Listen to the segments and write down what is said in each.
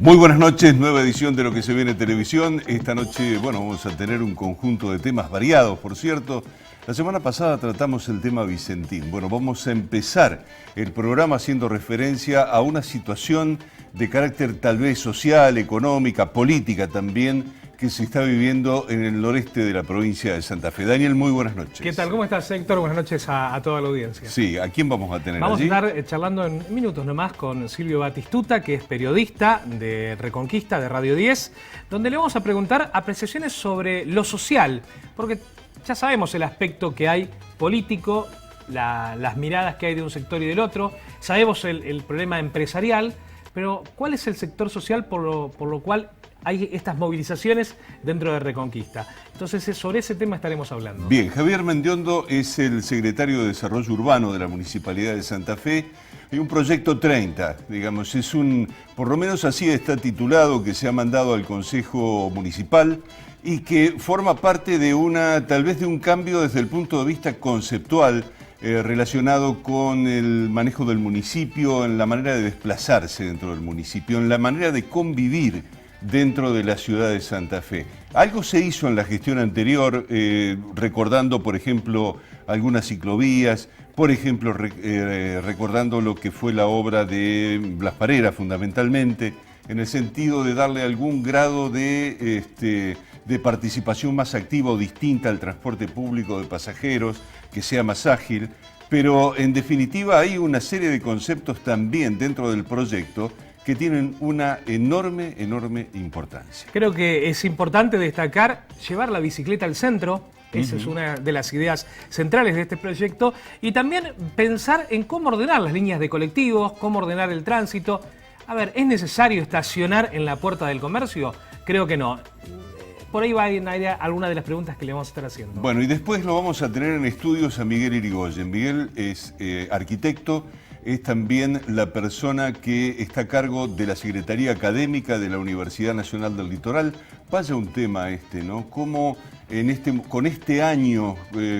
Muy buenas noches, nueva edición de Lo que se viene en televisión. Esta noche, bueno, vamos a tener un conjunto de temas variados, por cierto. La semana pasada tratamos el tema Vicentín. Bueno, vamos a empezar el programa haciendo referencia a una situación de carácter tal vez social, económica, política también, que se está viviendo en el noreste de la provincia de Santa Fe. Daniel, muy buenas noches. ¿Qué tal? ¿Cómo estás, Héctor? Buenas noches a toda la audiencia. Sí, ¿a quién vamos a tener Vamos allí? a estar charlando en minutos nomás con Silvio Batistuta, que es periodista de Reconquista, de Radio 10, donde le vamos a preguntar apreciaciones sobre lo social, porque ya sabemos el aspecto que hay político, las miradas que hay de un sector y del otro, sabemos el problema empresarial, pero ¿cuál es el sector social por lo cual hay estas movilizaciones dentro de Reconquista? Entonces, sobre ese tema estaremos hablando. Bien, Javier Mendiondo es el secretario de Desarrollo Urbano de la Municipalidad de Santa Fe. Hay un proyecto 30, digamos, por lo menos así está titulado, que se ha mandado al Consejo Municipal y que forma parte de tal vez de un cambio desde el punto de vista conceptual relacionado con el manejo del municipio, en la manera de desplazarse dentro del municipio, en la manera de convivir dentro de la ciudad de Santa Fe. Algo se hizo en la gestión anterior, recordando, por ejemplo, algunas ciclovías, por ejemplo, recordando lo que fue la obra de Blas Parera, fundamentalmente, en el sentido de darle algún grado de participación más activa o distinta al transporte público de pasajeros, que sea más ágil. Pero, en definitiva, hay una serie de conceptos también dentro del proyecto que tienen una enorme importancia. Creo que es importante destacar llevar la bicicleta al centro. Esa es una de las ideas centrales de este proyecto. Y también pensar en cómo ordenar las líneas de colectivos, cómo ordenar el tránsito. A ver, ¿es necesario estacionar en la puerta del comercio? Creo que no. Por ahí va a ir alguna de las preguntas que le vamos a estar haciendo. Bueno, y después lo vamos a tener en estudios a Miguel Irigoyen. Miguel es arquitecto, es también la persona que está a cargo de la Secretaría Académica de la Universidad Nacional del Litoral. Vaya un tema ¿no? ¿Cómo con este año,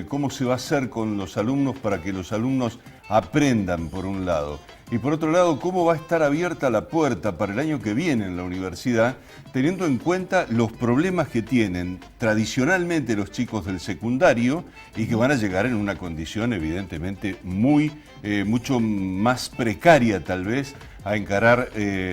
cómo se va a hacer con los alumnos para que los alumnos aprendan, por un lado? Y por otro lado, ¿cómo va a estar abierta la puerta para el año que viene en la universidad, teniendo en cuenta los problemas que tienen tradicionalmente los chicos del secundario y que van a llegar en una condición evidentemente mucho más precaria tal vez, a encarar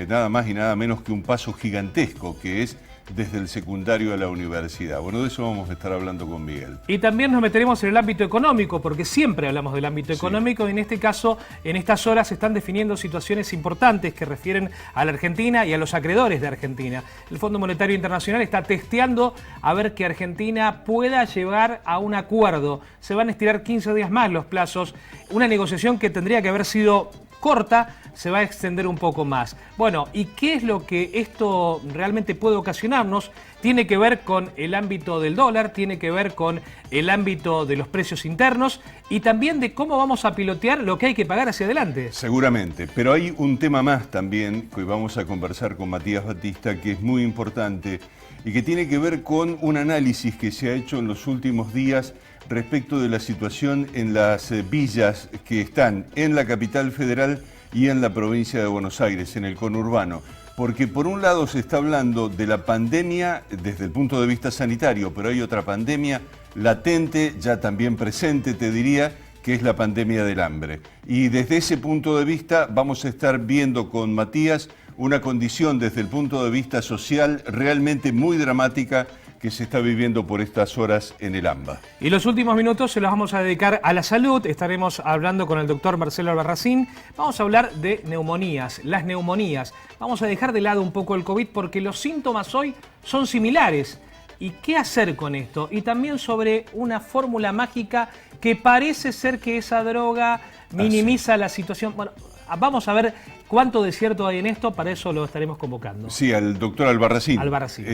nada más y nada menos que un paso gigantesco que es desde el secundario a la universidad? Bueno, de eso vamos a estar hablando con Miguel. Y también nos meteremos en el ámbito económico, porque siempre hablamos del ámbito económico, y en este caso, en estas horas se están definiendo situaciones importantes que refieren a la Argentina y a los acreedores de Argentina. El Fondo Monetario Internacional está testeando a ver que Argentina pueda llegar a un acuerdo. Se van a estirar 15 días más los plazos, una negociación que tendría que haber sido corta, se va a extender un poco más. Bueno, ¿y qué es lo que esto realmente puede ocasionarnos? Tiene que ver con el ámbito del dólar, tiene que ver con el ámbito de los precios internos y también de cómo vamos a pilotear lo que hay que pagar hacia adelante. Seguramente, pero hay un tema más también que vamos a conversar con Matías Batista, que es muy importante y que tiene que ver con un análisis que se ha hecho en los últimos días respecto de la situación en las villas que están en la capital federal y en la provincia de Buenos Aires, en el conurbano. Porque por un lado se está hablando de la pandemia desde el punto de vista sanitario, pero hay otra pandemia latente, ya también presente, te diría, que es la pandemia del hambre. Y desde ese punto de vista vamos a estar viendo con Matías una condición desde el punto de vista social realmente muy dramática que se está viviendo por estas horas en el AMBA. Y los últimos minutos se los vamos a dedicar a la salud. Estaremos hablando con el doctor Marcelo Albarracín. Vamos a hablar de neumonías, las neumonías. Vamos a dejar de lado un poco el COVID porque los síntomas hoy son similares. ¿Y qué hacer con esto? Y también sobre una fórmula mágica que parece ser que esa droga minimiza la situación. Bueno, vamos a ver cuánto de cierto hay en esto, para eso lo estaremos convocando. Sí, al doctor Albarracín. Albarracín.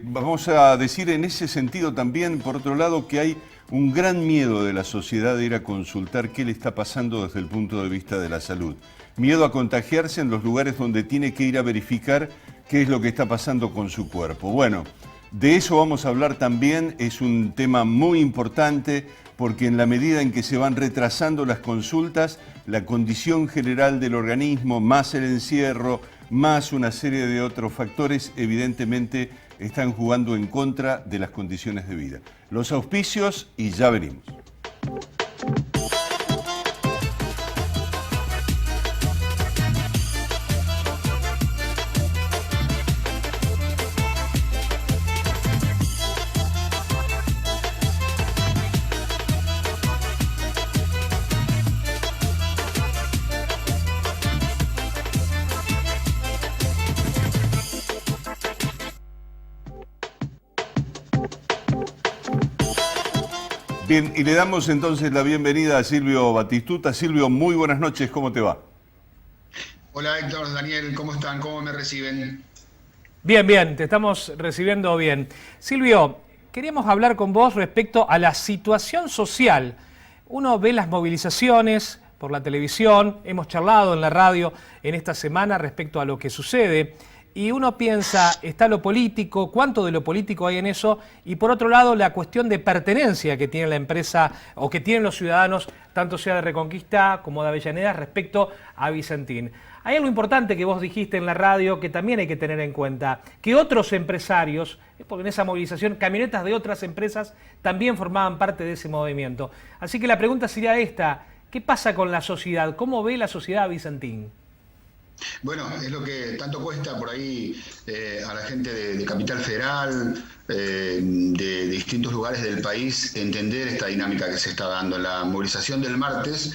Vamos a decir en ese sentido también, por otro lado, que hay un gran miedo de la sociedad de ir a consultar qué le está pasando desde el punto de vista de la salud. Miedo a contagiarse en los lugares donde tiene que ir a verificar qué es lo que está pasando con su cuerpo. Bueno, de eso vamos a hablar también, es un tema muy importante porque en la medida en que se van retrasando las consultas, la condición general del organismo, más el encierro, más una serie de otros factores, evidentemente están jugando en contra de las condiciones de vida. Los auspicios y ya venimos. Bien, y le damos entonces la bienvenida a Silvio Batistuta. Silvio, muy buenas noches, ¿cómo te va? Hola Héctor, Daniel, ¿cómo están? ¿Cómo me reciben? Bien, bien, te estamos recibiendo bien. Silvio, queríamos hablar con vos respecto a la situación social. Uno ve las movilizaciones por la televisión, hemos charlado en la radio en esta semana respecto a lo que sucede, y uno piensa, está lo político, cuánto de lo político hay en eso, y por otro lado la cuestión de pertenencia que tiene la empresa o que tienen los ciudadanos, tanto sea de Reconquista como de Avellaneda, respecto a Vicentín. Hay algo importante que vos dijiste en la radio que también hay que tener en cuenta, que otros empresarios, porque en esa movilización camionetas de otras empresas también formaban parte de ese movimiento. Así que la pregunta sería esta, ¿qué pasa con la sociedad? ¿Cómo ve la sociedad a Vicentín? Bueno, es lo que tanto cuesta por ahí a la gente de Capital Federal, de distintos lugares del país, entender esta dinámica que se está dando. En la movilización del martes,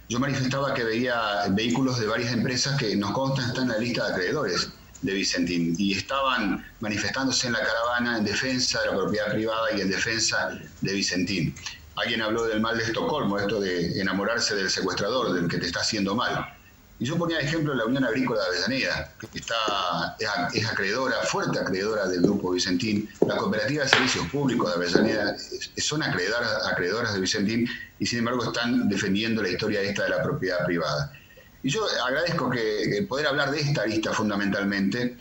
yo manifestaba que veía vehículos de varias empresas que nos constan están en la lista de acreedores de Vicentín y estaban manifestándose en la caravana en defensa de la propiedad privada y en defensa de Vicentín. Alguien habló del mal de Estocolmo, esto de enamorarse del secuestrador, del que te está haciendo mal. Y yo ponía de ejemplo la Unión Agrícola de Avellaneda, que es acreedora, fuerte acreedora del Grupo Vicentín. La Cooperativa de Servicios Públicos de Avellaneda son acreedoras de Vicentín y sin embargo están defendiendo la historia esta de la propiedad privada. Y yo agradezco que poder hablar de esta lista fundamentalmente,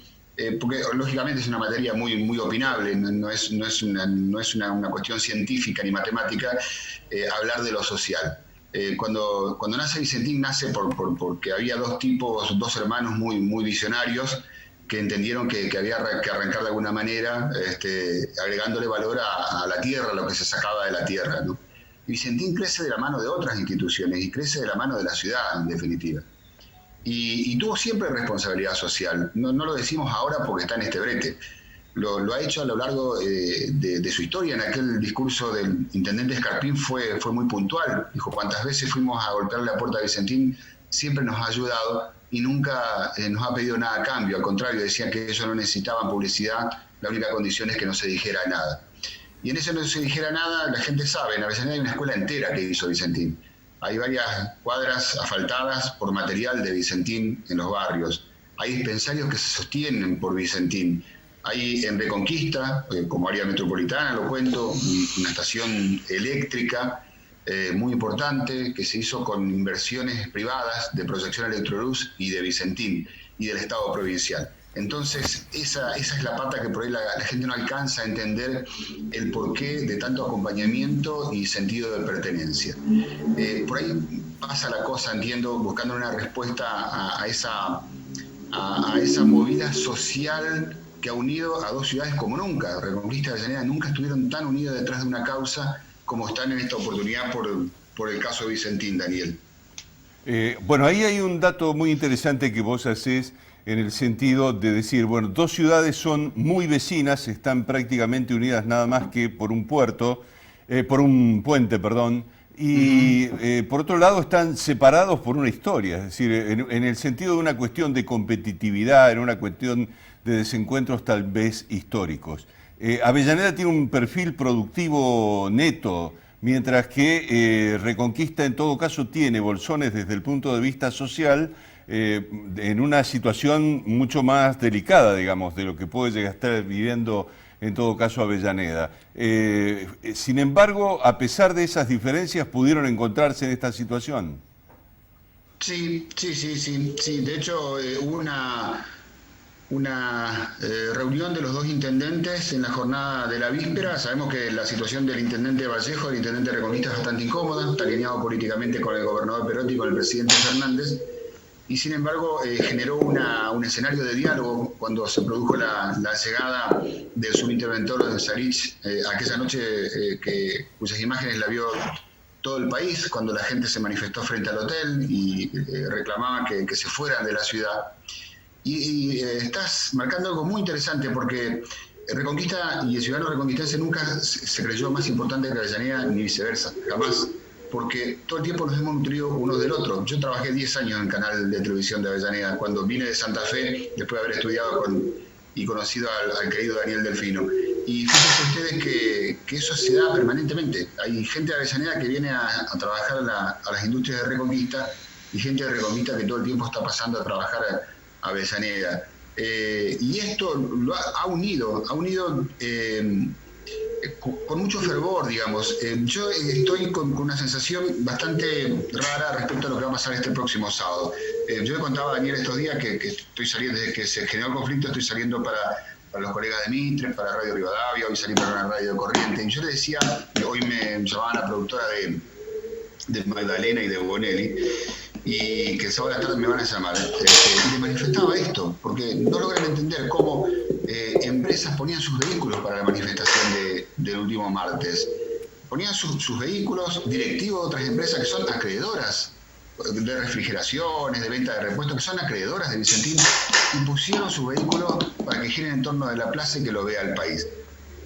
porque lógicamente es una materia muy opinable, no es una cuestión científica ni matemática hablar de lo social. Cuando nace Vicentín nace porque había dos hermanos muy visionarios que entendieron que había que arrancar de alguna manera, agregándole valor a la tierra, lo que se sacaba de la tierra, ¿no? Y Vicentín crece de la mano de otras instituciones y crece de la mano de la ciudad, en definitiva. Y tuvo siempre responsabilidad social. No lo decimos ahora porque está en este brete. Lo ha hecho a lo largo de su historia. En aquel discurso del intendente Escarpín fue muy puntual. Dijo, cuántas veces fuimos a golpearle la puerta a Vicentín, siempre nos ha ayudado y nunca nos ha pedido nada a cambio. Al contrario, decían que ellos no necesitaban publicidad, la única condición es que no se dijera nada. Y en eso no se dijera nada, la gente sabe, en Avellaneda hay una escuela entera que hizo Vicentín. Hay varias cuadras asfaltadas por material de Vicentín en los barrios. Hay dispensarios que se sostienen por Vicentín. Hay en Reconquista, como área metropolitana, lo cuento, una estación eléctrica muy importante que se hizo con inversiones privadas de Proyección Electroluz y de Vicentín y del Estado provincial. Entonces, esa es la pata que por ahí la gente no alcanza a entender el porqué de tanto acompañamiento y sentido de pertenencia. Por ahí pasa la cosa, entiendo, buscando una respuesta a esa movida social que ha unido a dos ciudades como nunca. Reconquista y Avellaneda nunca estuvieron tan unidas detrás de una causa como están en esta oportunidad por el caso de Vicentín, Daniel. Bueno, ahí hay un dato muy interesante que vos hacés en el sentido de decir, bueno, dos ciudades son muy vecinas, están prácticamente unidas nada más que por un puente, perdón, y por otro lado están separados por una historia, es decir, en el sentido de una cuestión de competitividad, en una cuestión de desencuentros tal vez históricos. Avellaneda tiene un perfil productivo neto, mientras que Reconquista en todo caso tiene Bolsones desde el punto de vista social en una situación mucho más delicada, digamos, de lo que puede llegar a estar viviendo en todo caso Avellaneda. Sin embargo, a pesar de esas diferencias, ¿pudieron encontrarse en esta situación? Sí. De hecho, hubo una reunión de los dos intendentes en la jornada de la víspera. Sabemos que la situación del intendente Vallejo, del intendente Reconquista, es bastante incómoda, está alineado políticamente con el gobernador Perotti y con el presidente Fernández. y sin embargo generó un escenario de diálogo cuando se produjo la llegada del subinterventor de Sarich aquella noche cuyas imágenes la vio todo el país, cuando la gente se manifestó frente al hotel y reclamaba que se fueran de la ciudad. Y estás marcando algo muy interesante porque Reconquista y el ciudadano reconquistense nunca se creyó más importante que Avellaneda ni viceversa, jamás, porque todo el tiempo nos hemos nutrido unos del otro. Yo trabajé 10 años en el canal de televisión de Avellaneda, cuando vine de Santa Fe, después de haber estudiado y conocido al querido Daniel Delfino. Y fíjense ustedes que eso se da permanentemente. Hay gente de Avellaneda que viene a trabajar a las industrias de Reconquista y gente de Reconquista que todo el tiempo está pasando a trabajar a Avellaneda. Y esto lo ha unido con mucho fervor, digamos. Yo estoy con una sensación bastante rara respecto a lo que va a pasar este próximo sábado. Yo le contaba a Daniel estos días que estoy saliendo, desde que se generó el conflicto, estoy saliendo para los colegas de Mitre, para Radio Rivadavia, hoy salí para una radio de Corriente. Y yo le decía, hoy me llamaban la productora de Magdalena y de Bonelli, y que el sábado de la tarde me van a llamar. Y le manifestaba esto, porque no logran entender cómo empresas ponían sus vehículos para la manifestación del último martes. Ponían sus vehículos, directivos de otras empresas que son acreedoras de refrigeraciones, de venta de repuestos, que son acreedoras de Vicentín, y pusieron sus vehículos para que giren en torno de la plaza y que lo vea el país.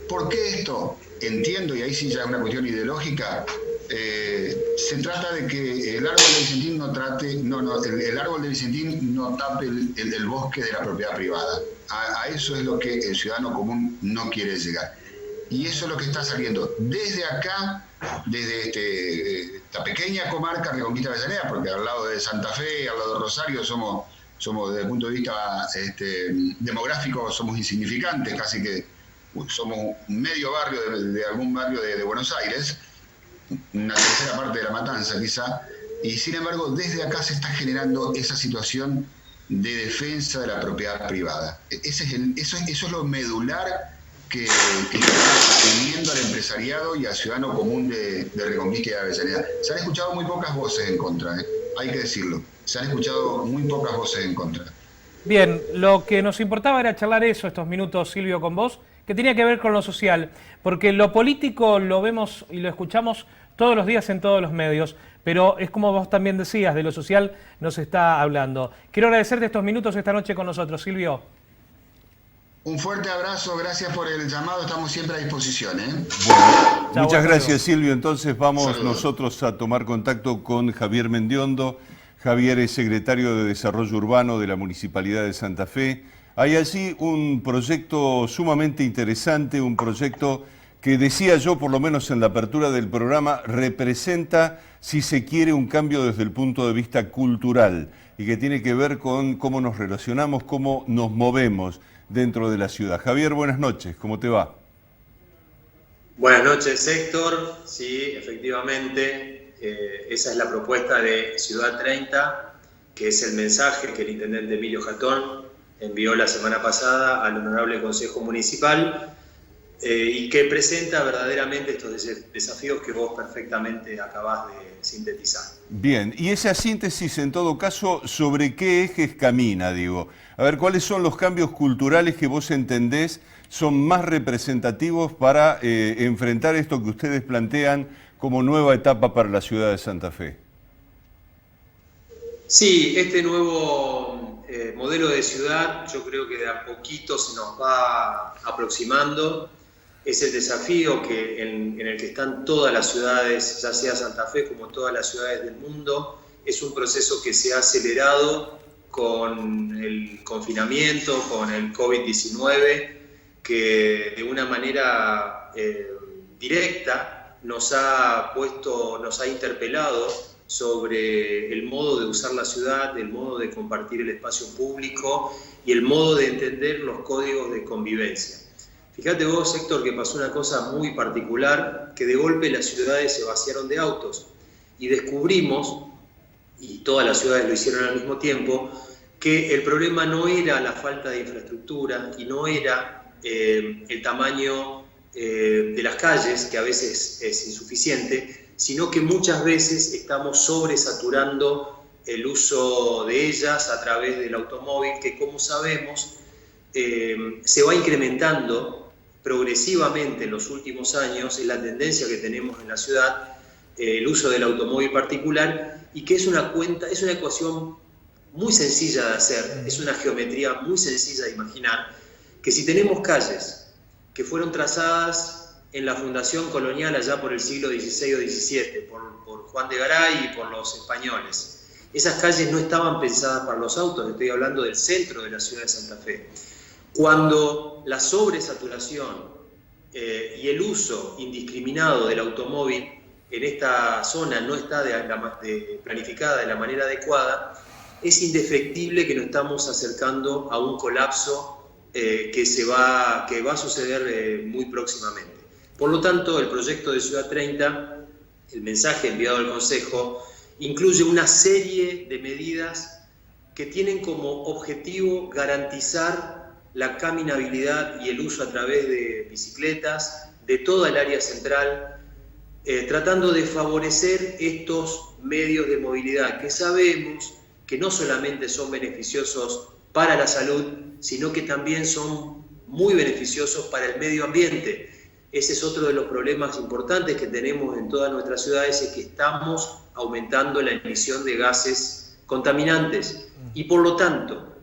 ¿Por qué esto? Entiendo, y ahí sí ya es una cuestión ideológica, se trata de que el árbol de Vicentín el árbol de Vicentín no tape el bosque de la propiedad privada. A eso es lo que el ciudadano común no quiere llegar. Y eso es lo que está saliendo desde acá, desde esta pequeña comarca Reconquista Avellaneda, porque al lado de Santa Fe, al lado de Rosario, somos desde el punto de vista demográfico, somos insignificantes, casi que somos medio barrio de algún barrio de Buenos Aires, una tercera parte de La Matanza quizá, y sin embargo desde acá se está generando esa situación de defensa de la propiedad privada. Eso es lo medular que está uniendo al empresariado y al ciudadano común de Reconquista y de Avellaneda. Se han escuchado muy pocas voces en contra, hay que decirlo. Se han escuchado muy pocas voces en contra. Bien, lo que nos importaba era charlar estos minutos, Silvio, con vos, que tenía que ver con lo social, porque lo político lo vemos y lo escuchamos todos los días en todos los medios, pero es como vos también decías, de lo social nos está hablando. Quiero agradecerte estos minutos esta noche con nosotros, Silvio. Un fuerte abrazo, gracias por el llamado, estamos siempre a disposición. Bueno, muchas gracias, Silvio. Entonces vamos nosotros a tomar contacto con Javier Mendiondo. Javier es secretario de Desarrollo Urbano de la Municipalidad de Santa Fe. Hay allí un proyecto sumamente interesante, un proyecto que decía yo, por lo menos en la apertura del programa, representa, si se quiere, un cambio desde el punto de vista cultural y que tiene que ver con cómo nos relacionamos, cómo nos movemos dentro de la ciudad. Javier, buenas noches, ¿cómo te va? Buenas noches, Héctor. Sí, efectivamente, esa es la propuesta de Ciudad 30, que es el mensaje que el intendente Emilio Jatón envió la semana pasada al Honorable Consejo Municipal y que presenta verdaderamente estos desafíos que vos perfectamente acabás de sintetizar. Bien, y esa síntesis en todo caso, ¿sobre qué ejes camina, digo? A ver, ¿cuáles son los cambios culturales que vos entendés son más representativos para enfrentar esto que ustedes plantean como nueva etapa para la ciudad de Santa Fe? Sí, este nuevo modelo de ciudad yo creo que de a poquito se nos va aproximando. Es el desafío en el que están todas las ciudades, ya sea Santa Fe como todas las ciudades del mundo. Es un proceso que se ha acelerado con el confinamiento, con el COVID-19, que de una manera directa nos ha interpelado sobre el modo de usar la ciudad, el modo de compartir el espacio público y el modo de entender los códigos de convivencia. Fíjate vos, Héctor, que pasó una cosa muy particular, que de golpe las ciudades se vaciaron de autos y descubrimos, y todas las ciudades lo hicieron al mismo tiempo, que el problema no era la falta de infraestructura y no era el tamaño de las calles, que a veces es insuficiente, sino que muchas veces estamos sobresaturando el uso de ellas a través del automóvil, que como sabemos se va incrementando progresivamente en los últimos años, es la tendencia que tenemos en la ciudad, el uso del automóvil particular, y que es una ecuación muy sencilla de hacer, es una geometría muy sencilla de imaginar, que si tenemos calles que fueron trazadas en la fundación colonial allá por el siglo XVI o XVII, por Juan de Garay y por los españoles, esas calles no estaban pensadas para los autos, estoy hablando del centro de la ciudad de Santa Fe. Cuando la sobresaturación y el uso indiscriminado del automóvil en esta zona no está planificada de la manera adecuada, es indefectible que nos estamos acercando a un colapso que va a suceder muy próximamente. Por lo tanto, el proyecto de Ciudad 30, el mensaje enviado al Consejo, incluye una serie de medidas que tienen como objetivo garantizar la caminabilidad y el uso a través de bicicletas de toda el área central, tratando de favorecer estos medios de movilidad que sabemos que no solamente son beneficiosos para la salud, sino que también son muy beneficiosos para el medio ambiente. Ese es otro de los problemas importantes que tenemos en todas nuestras ciudades, es que estamos aumentando la emisión de gases contaminantes y por lo tanto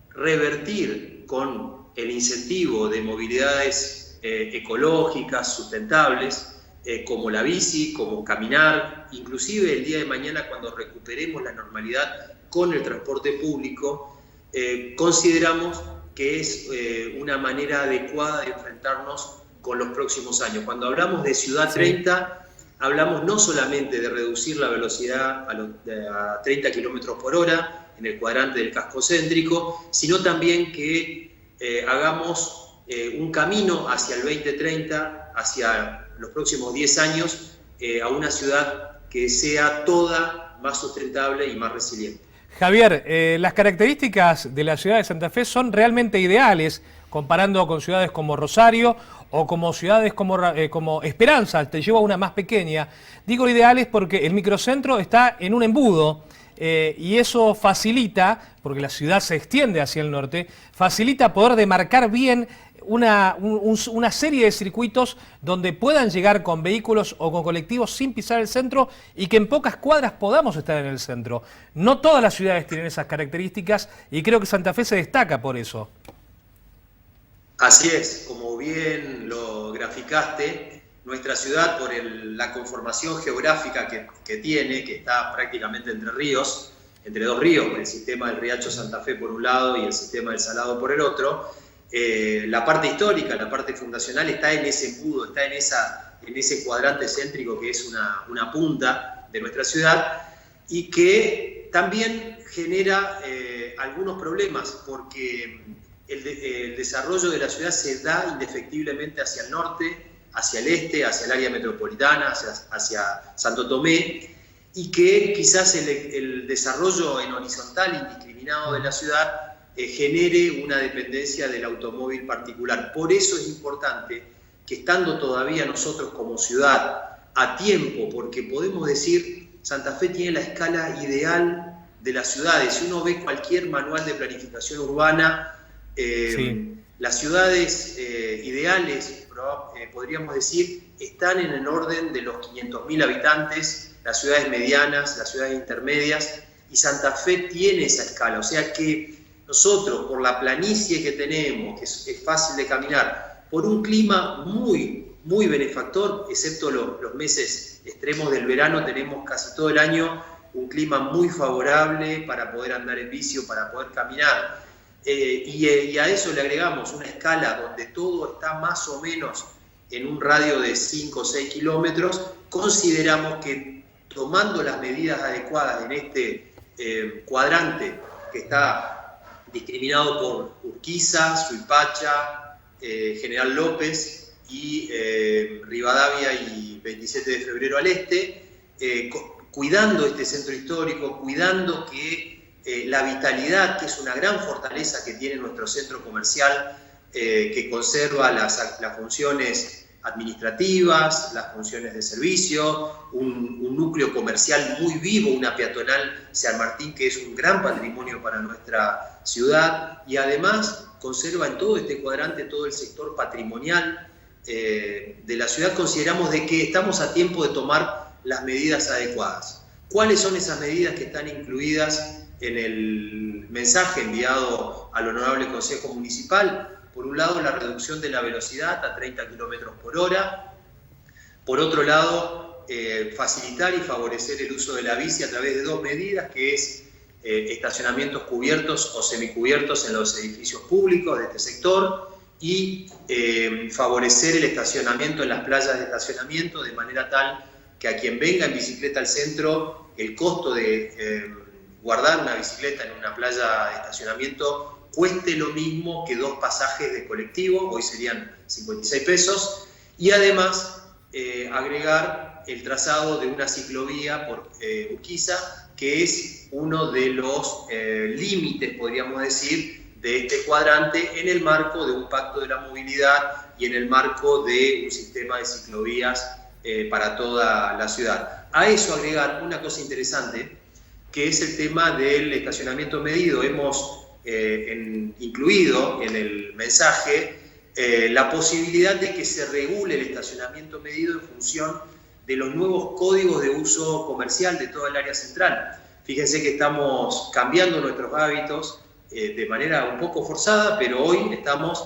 revertir con el incentivo de movilidades ecológicas, sustentables, como la bici, como caminar, inclusive el día de mañana cuando recuperemos la normalidad con el transporte público, consideramos que es una manera adecuada de enfrentarnos con los próximos años. Cuando hablamos de Ciudad 30, hablamos no solamente de reducir la velocidad a 30 km por hora en el cuadrante del casco céntrico, sino también que hagamos un camino hacia el 2030, hacia los próximos 10 años, a una ciudad que sea toda más sustentable y más resiliente. Javier, las características de la ciudad de Santa Fe son realmente ideales, comparando con ciudades como Rosario o como ciudades como Esperanza, te llevo a una más pequeña. Digo ideales porque el microcentro está en un embudo y eso facilita, porque la ciudad se extiende hacia el norte, facilita poder demarcar bien una serie de circuitos donde puedan llegar con vehículos o con colectivos sin pisar el centro y que en pocas cuadras podamos estar en el centro. No todas las ciudades tienen esas características y creo que Santa Fe se destaca por eso. Así es, como bien lo graficaste, nuestra ciudad, por la conformación geográfica que tiene, que está prácticamente entre ríos, entre dos ríos, el sistema del Riacho Santa Fe por un lado y el sistema del Salado por el otro, la parte histórica, la parte fundacional está en ese embudo, está en ese cuadrante céntrico que es una punta de nuestra ciudad y que también genera algunos problemas porque el desarrollo de la ciudad se da indefectiblemente hacia el norte, hacia el este, hacia el área metropolitana, hacia Santo Tomé, y que quizás el desarrollo en horizontal indiscriminado de la ciudad genere una dependencia del automóvil particular. Por eso es importante que estando todavía nosotros como ciudad a tiempo, porque podemos decir, Santa Fe tiene la escala ideal de las ciudades. Si uno ve cualquier manual de planificación urbana, las ciudades ideales, podríamos decir, están en el orden de los 500.000 habitantes, las ciudades medianas, las ciudades intermedias, y Santa Fe tiene esa escala. O sea que nosotros, por la planicie que tenemos, que es fácil de caminar, por un clima muy, muy benefactor, excepto los meses extremos del verano, tenemos casi todo el año un clima muy favorable para poder andar en bici o para poder caminar. Y a eso le agregamos una escala donde todo está más o menos en un radio de 5 o 6 kilómetros, consideramos que tomando las medidas adecuadas en este cuadrante que está discriminado por Urquiza, Suipacha, General López y Rivadavia y 27 de febrero al este, cuidando este centro histórico, cuidando que la vitalidad, que es una gran fortaleza que tiene nuestro centro comercial, que conserva las funciones administrativas, las funciones de servicio, un núcleo comercial muy vivo, una peatonal San Martín que es un gran patrimonio para nuestra ciudad, y además conserva en todo este cuadrante todo el sector patrimonial de la ciudad. Consideramos de que estamos a tiempo de tomar las medidas adecuadas. ¿Cuáles son esas medidas que están incluidas en el mensaje enviado al Honorable Consejo Municipal? Por un lado, la reducción de la velocidad a 30 km por hora. Por otro lado, facilitar y favorecer el uso de la bici a través de dos medidas, que es estacionamientos cubiertos o semicubiertos en los edificios públicos de este sector y favorecer el estacionamiento en las playas de estacionamiento de manera tal que a quien venga en bicicleta al centro, el costo de guardar una bicicleta en una playa de estacionamiento cueste lo mismo que 2 pasajes de colectivo, hoy serían 56 pesos, y además agregar el trazado de una ciclovía por Urquiza, que es uno de los límites, podríamos decir, de este cuadrante en el marco de un pacto de la movilidad y en el marco de un sistema de ciclovías para toda la ciudad. A eso agregar una cosa interesante, que es el tema del estacionamiento medido. Hemos incluido en el mensaje la posibilidad de que se regule el estacionamiento medido en función de los nuevos códigos de uso comercial de toda el área central. Fíjense que estamos cambiando nuestros hábitos de manera un poco forzada, pero hoy estamos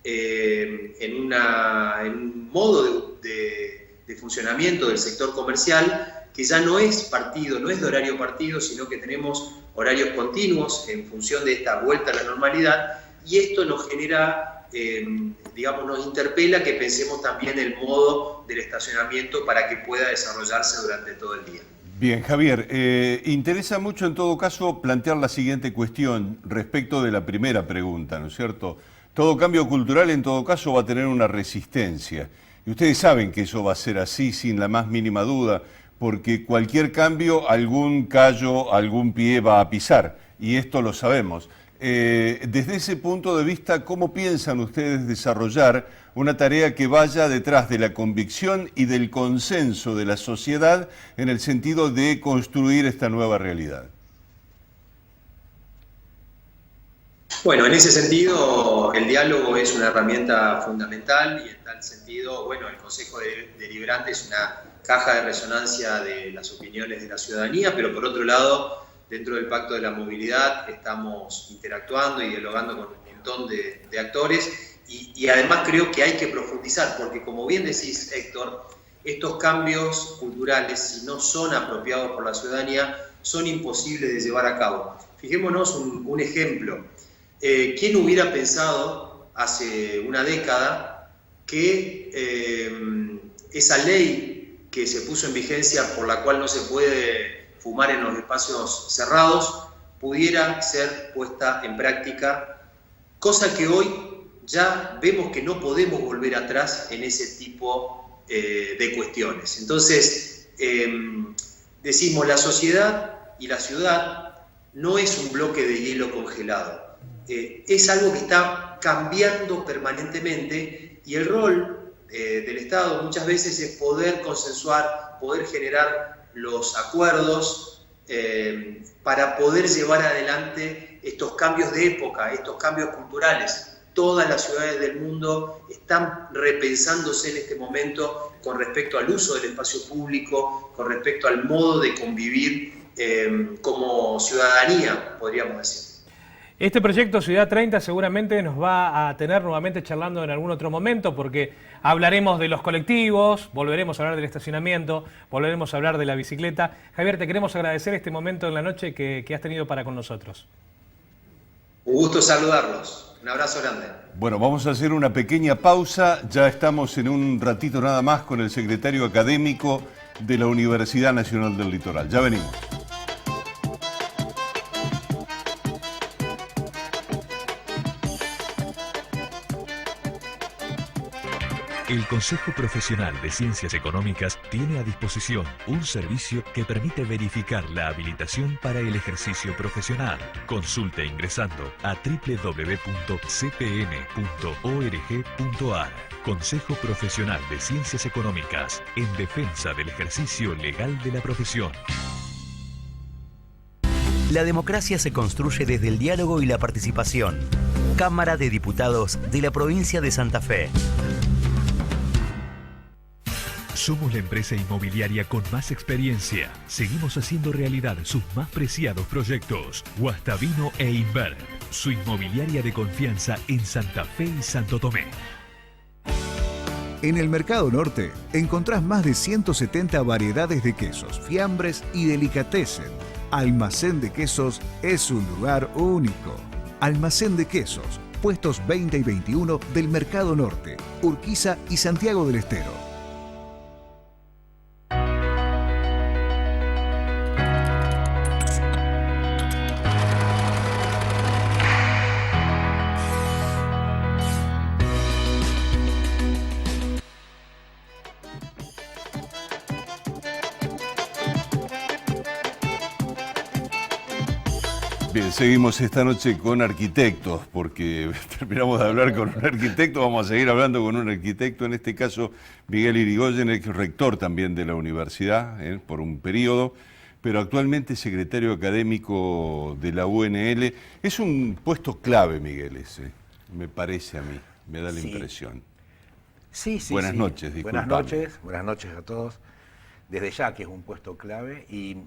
en un modo de funcionamiento del sector comercial que ya no es partido, no es de horario partido, sino que tenemos horarios continuos en función de esta vuelta a la normalidad, y esto nos genera, nos interpela que pensemos también el modo del estacionamiento para que pueda desarrollarse durante todo el día. Bien, Javier, interesa mucho en todo caso plantear la siguiente cuestión respecto de la primera pregunta, ¿no es cierto? Todo cambio cultural en todo caso va a tener una resistencia, y ustedes saben que eso va a ser así sin la más mínima duda, porque cualquier cambio, algún callo, algún pie va a pisar, y esto lo sabemos. Desde ese punto de vista, ¿cómo piensan ustedes desarrollar una tarea que vaya detrás de la convicción y del consenso de la sociedad en el sentido de construir esta nueva realidad? Bueno, en ese sentido, el diálogo es una herramienta fundamental, y en tal sentido, bueno, el Consejo Deliberante es una caja de resonancia de las opiniones de la ciudadanía, pero por otro lado, dentro del Pacto de la Movilidad estamos interactuando y dialogando con un montón de actores, y además creo que hay que profundizar, porque como bien decís, Héctor, estos cambios culturales, si no son apropiados por la ciudadanía, son imposibles de llevar a cabo. Fijémonos un ejemplo. ¿Quién hubiera pensado hace una década que esa ley que se puso en vigencia por la cual no se puede fumar en los espacios cerrados pudiera ser puesta en práctica, cosa que hoy ya vemos que no podemos volver atrás en ese tipo de cuestiones? Entonces, decimos, la sociedad y la ciudad no es un bloque de hielo congelado. Es algo que está cambiando permanentemente, y el rol del Estado muchas veces es poder consensuar, poder generar los acuerdos para poder llevar adelante estos cambios de época, estos cambios culturales. Todas las ciudades del mundo están repensándose en este momento con respecto al uso del espacio público, con respecto al modo de convivir como ciudadanía, podríamos decir. Este proyecto Ciudad 30 seguramente nos va a tener nuevamente charlando en algún otro momento, porque hablaremos de los colectivos, volveremos a hablar del estacionamiento, volveremos a hablar de la bicicleta. Javier, te queremos agradecer este momento en la noche que has tenido para con nosotros. Un gusto saludarlos. Un abrazo grande. Bueno, vamos a hacer una pequeña pausa. Ya estamos en un ratito nada más con el secretario académico de la Universidad Nacional del Litoral. Ya venimos. El Consejo Profesional de Ciencias Económicas tiene a disposición un servicio que permite verificar la habilitación para el ejercicio profesional. Consulte ingresando a www.cpn.org.ar. Consejo Profesional de Ciencias Económicas, en defensa del ejercicio legal de la profesión. La democracia se construye desde el diálogo y la participación. Cámara de Diputados de la provincia de Santa Fe. Somos la empresa inmobiliaria con más experiencia. Seguimos haciendo realidad sus más preciados proyectos. Guastavino e Inver, su inmobiliaria de confianza en Santa Fe y Santo Tomé. En el Mercado Norte encontrás más de 170 variedades de quesos, fiambres y delicatessen. Almacén de Quesos es un lugar único. Almacén de Quesos, puestos 20 y 21 del Mercado Norte, Urquiza y Santiago del Estero. Bien, seguimos esta noche con arquitectos, porque terminamos de hablar con un arquitecto, vamos a seguir hablando con un arquitecto, en este caso Miguel Irigoyen, ex rector también de la universidad por un periodo, pero actualmente secretario académico de la UNL. Es un puesto clave, Miguel, ese, me parece a mí, me da la impresión. Sí. Buenas noches, disculpame. Buenas noches a todos. Desde ya que es un puesto clave y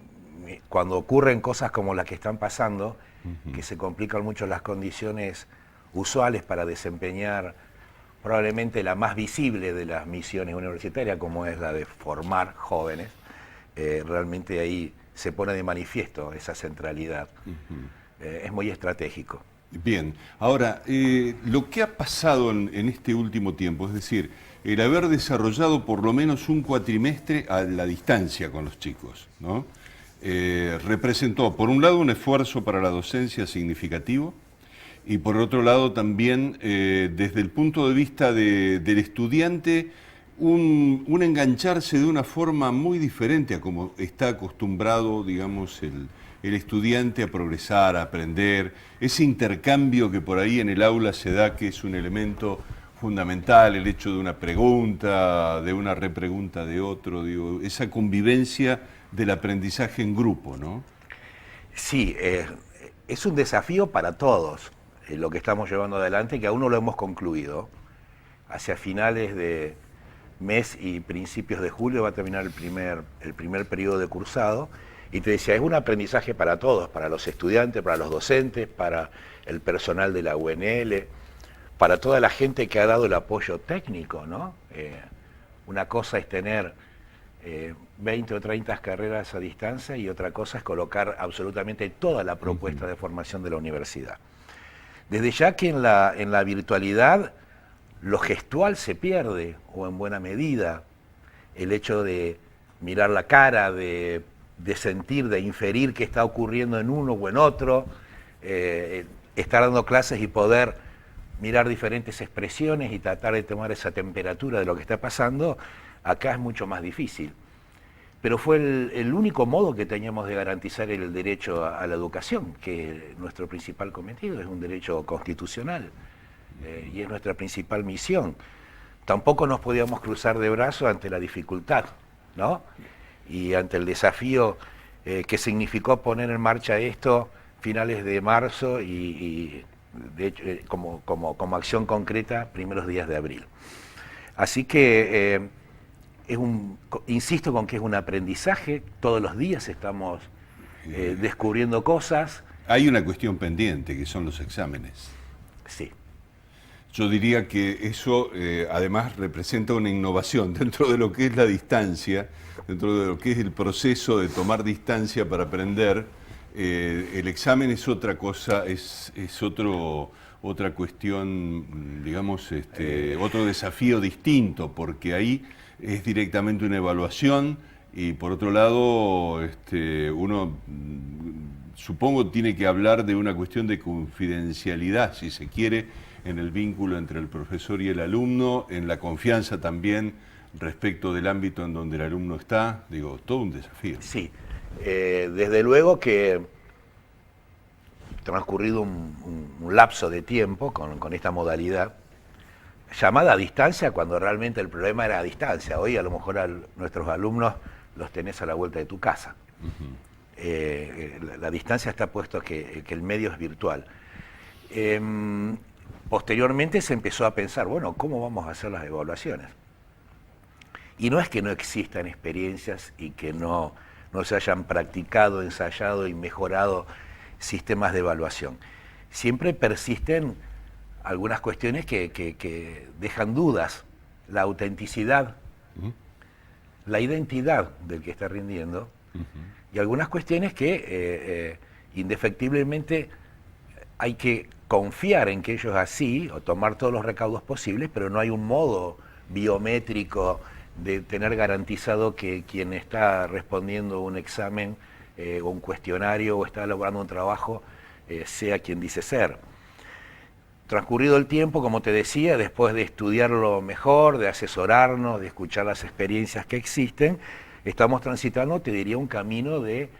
cuando ocurren cosas como las que están pasando, que se complican mucho las condiciones usuales para desempeñar probablemente la más visible de las misiones universitarias, como es la de formar jóvenes, realmente ahí se pone de manifiesto esa centralidad. Es muy estratégico. Bien, ahora, lo que ha pasado en este último tiempo, es decir, el haber desarrollado por lo menos un cuatrimestre a la distancia con los chicos, ¿no? Representó, por un lado, un esfuerzo para la docencia significativo y por otro lado también, desde el punto de vista del estudiante, un engancharse de una forma muy diferente a como está acostumbrado, digamos, el estudiante a progresar, a aprender, ese intercambio que por ahí en el aula se da, que es un elemento fundamental, el hecho de una pregunta, de una repregunta de otro, digo, esa convivencia del aprendizaje en grupo, ¿no? Sí, es un desafío para todos lo que estamos llevando adelante, que aún no lo hemos concluido. Hacia finales de mes y principios de julio va a terminar el primer periodo de cursado. Y te decía, es un aprendizaje para todos, para los estudiantes, para los docentes, para el personal de la UNL, para toda la gente que ha dado el apoyo técnico, ¿no? Una cosa es tener 20 o 30 carreras a distancia y otra cosa es colocar absolutamente toda la propuesta de formación de la universidad. Desde ya que en la virtualidad lo gestual se pierde, o en buena medida, el hecho de mirar la cara, de sentir, de inferir qué está ocurriendo en uno o en otro, estar dando clases y poder mirar diferentes expresiones y tratar de tomar esa temperatura de lo que está pasando, acá es mucho más difícil. Pero fue el único modo que teníamos de garantizar el derecho a la educación, que nuestro principal cometido es un derecho constitucional y es nuestra principal misión. Tampoco nos podíamos cruzar de brazos ante la dificultad, ¿no? Y ante el desafío que significó poner en marcha esto finales de marzo y de hecho, como acción concreta primeros días de abril. Así que insisto con que es un aprendizaje, todos los días estamos descubriendo cosas. Hay una cuestión pendiente, que son los exámenes. Sí. Yo diría que eso además representa una innovación dentro de lo que es la distancia, dentro de lo que es el proceso de tomar distancia para aprender. El examen es otra cosa, es otra cuestión, digamos, otro desafío distinto, porque ahí es directamente una evaluación y por otro lado uno supongo tiene que hablar de una cuestión de confidencialidad, si se quiere, en el vínculo entre el profesor y el alumno, en la confianza también respecto del ámbito en donde el alumno está. Digo, todo un desafío. Sí, desde luego que transcurrido un lapso de tiempo con esta modalidad, llamada a distancia cuando realmente el problema era a distancia. Hoy a lo mejor nuestros alumnos los tenés a la vuelta de tu casa. La distancia está puesto que el medio es virtual. Posteriormente se empezó a pensar, bueno, ¿cómo vamos a hacer las evaluaciones? Y no es que no existan experiencias y que no se hayan practicado, ensayado y mejorado sistemas de evaluación. Siempre persisten algunas cuestiones que dejan dudas, la autenticidad, la identidad del que está rindiendo, y algunas cuestiones que indefectiblemente hay que confiar en que ellos así, o tomar todos los recaudos posibles, pero no hay un modo biométrico de tener garantizado que quien está respondiendo un examen o un cuestionario o está elaborando un trabajo sea quien dice ser. Transcurrido el tiempo, como te decía, después de estudiarlo mejor, de asesorarnos, de escuchar las experiencias que existen, estamos transitando, te diría, un camino de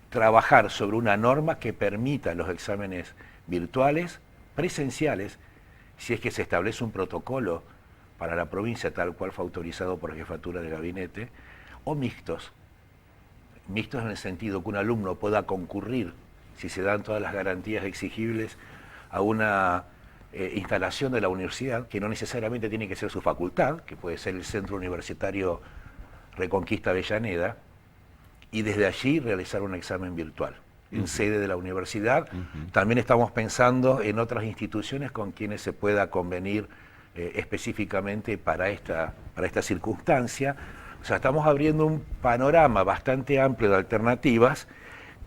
trabajar sobre una norma que permita los exámenes virtuales, presenciales, si es que se establece un protocolo para la provincia tal cual fue autorizado por Jefatura de Gabinete, o mixtos. Mixtos en el sentido que un alumno pueda concurrir, si se dan todas las garantías exigibles, a una instalación de la universidad, que no necesariamente tiene que ser su facultad, que puede ser el Centro Universitario Reconquista Avellaneda, y desde allí realizar un examen virtual en sede de la universidad. También estamos pensando en otras instituciones con quienes se pueda convenir específicamente para esta circunstancia. O sea, estamos abriendo un panorama bastante amplio de alternativas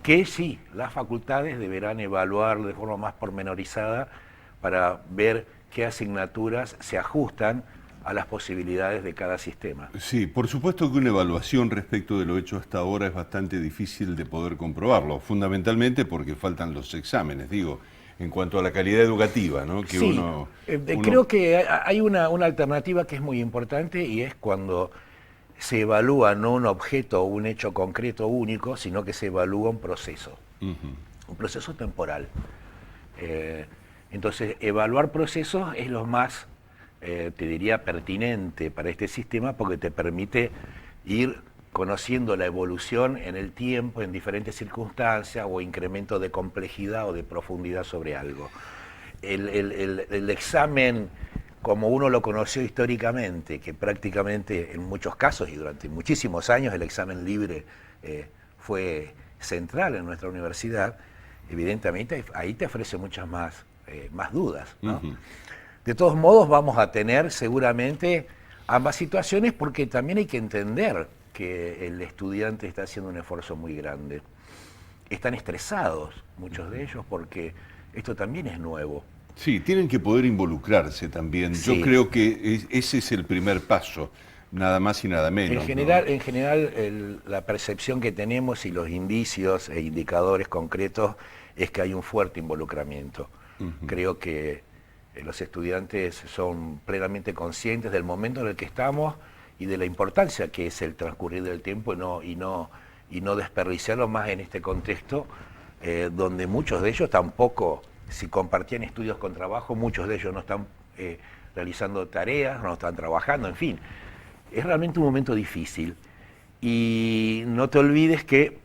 que sí, las facultades deberán evaluar de forma más pormenorizada para ver qué asignaturas se ajustan a las posibilidades de cada sistema. Sí, por supuesto que una evaluación respecto de lo hecho hasta ahora es bastante difícil de poder comprobarlo, fundamentalmente porque faltan los exámenes, digo, en cuanto a la calidad educativa, ¿no? Que sí, creo que hay una alternativa que es muy importante, y es cuando se evalúa no un objeto o un hecho concreto único, sino que se evalúa un proceso, un proceso temporal. Entonces, evaluar procesos es lo más, te diría, pertinente para este sistema, porque te permite ir conociendo la evolución en el tiempo, en diferentes circunstancias, o incremento de complejidad o de profundidad sobre algo. El examen, como uno lo conoció históricamente, que prácticamente en muchos casos y durante muchísimos años el examen libre fue central en nuestra universidad, evidentemente ahí te ofrece muchas más dudas, ¿no? De todos modos vamos a tener seguramente ambas situaciones, porque también hay que entender que el estudiante está haciendo un esfuerzo muy grande. Están estresados muchos de ellos porque esto también es nuevo. Sí, tienen que poder involucrarse también. Sí. Yo creo que ese es el primer paso, nada más y nada menos. En general la percepción que tenemos y los indicios e indicadores concretos es que hay un fuerte involucramiento. Creo que los estudiantes son plenamente conscientes del momento en el que estamos y de la importancia que es el transcurrir del tiempo y no desperdiciarlo más en este contexto donde muchos de ellos tampoco, si compartían estudios con trabajo, muchos de ellos no están realizando tareas, no están trabajando, en fin. Es realmente un momento difícil, y no te olvides que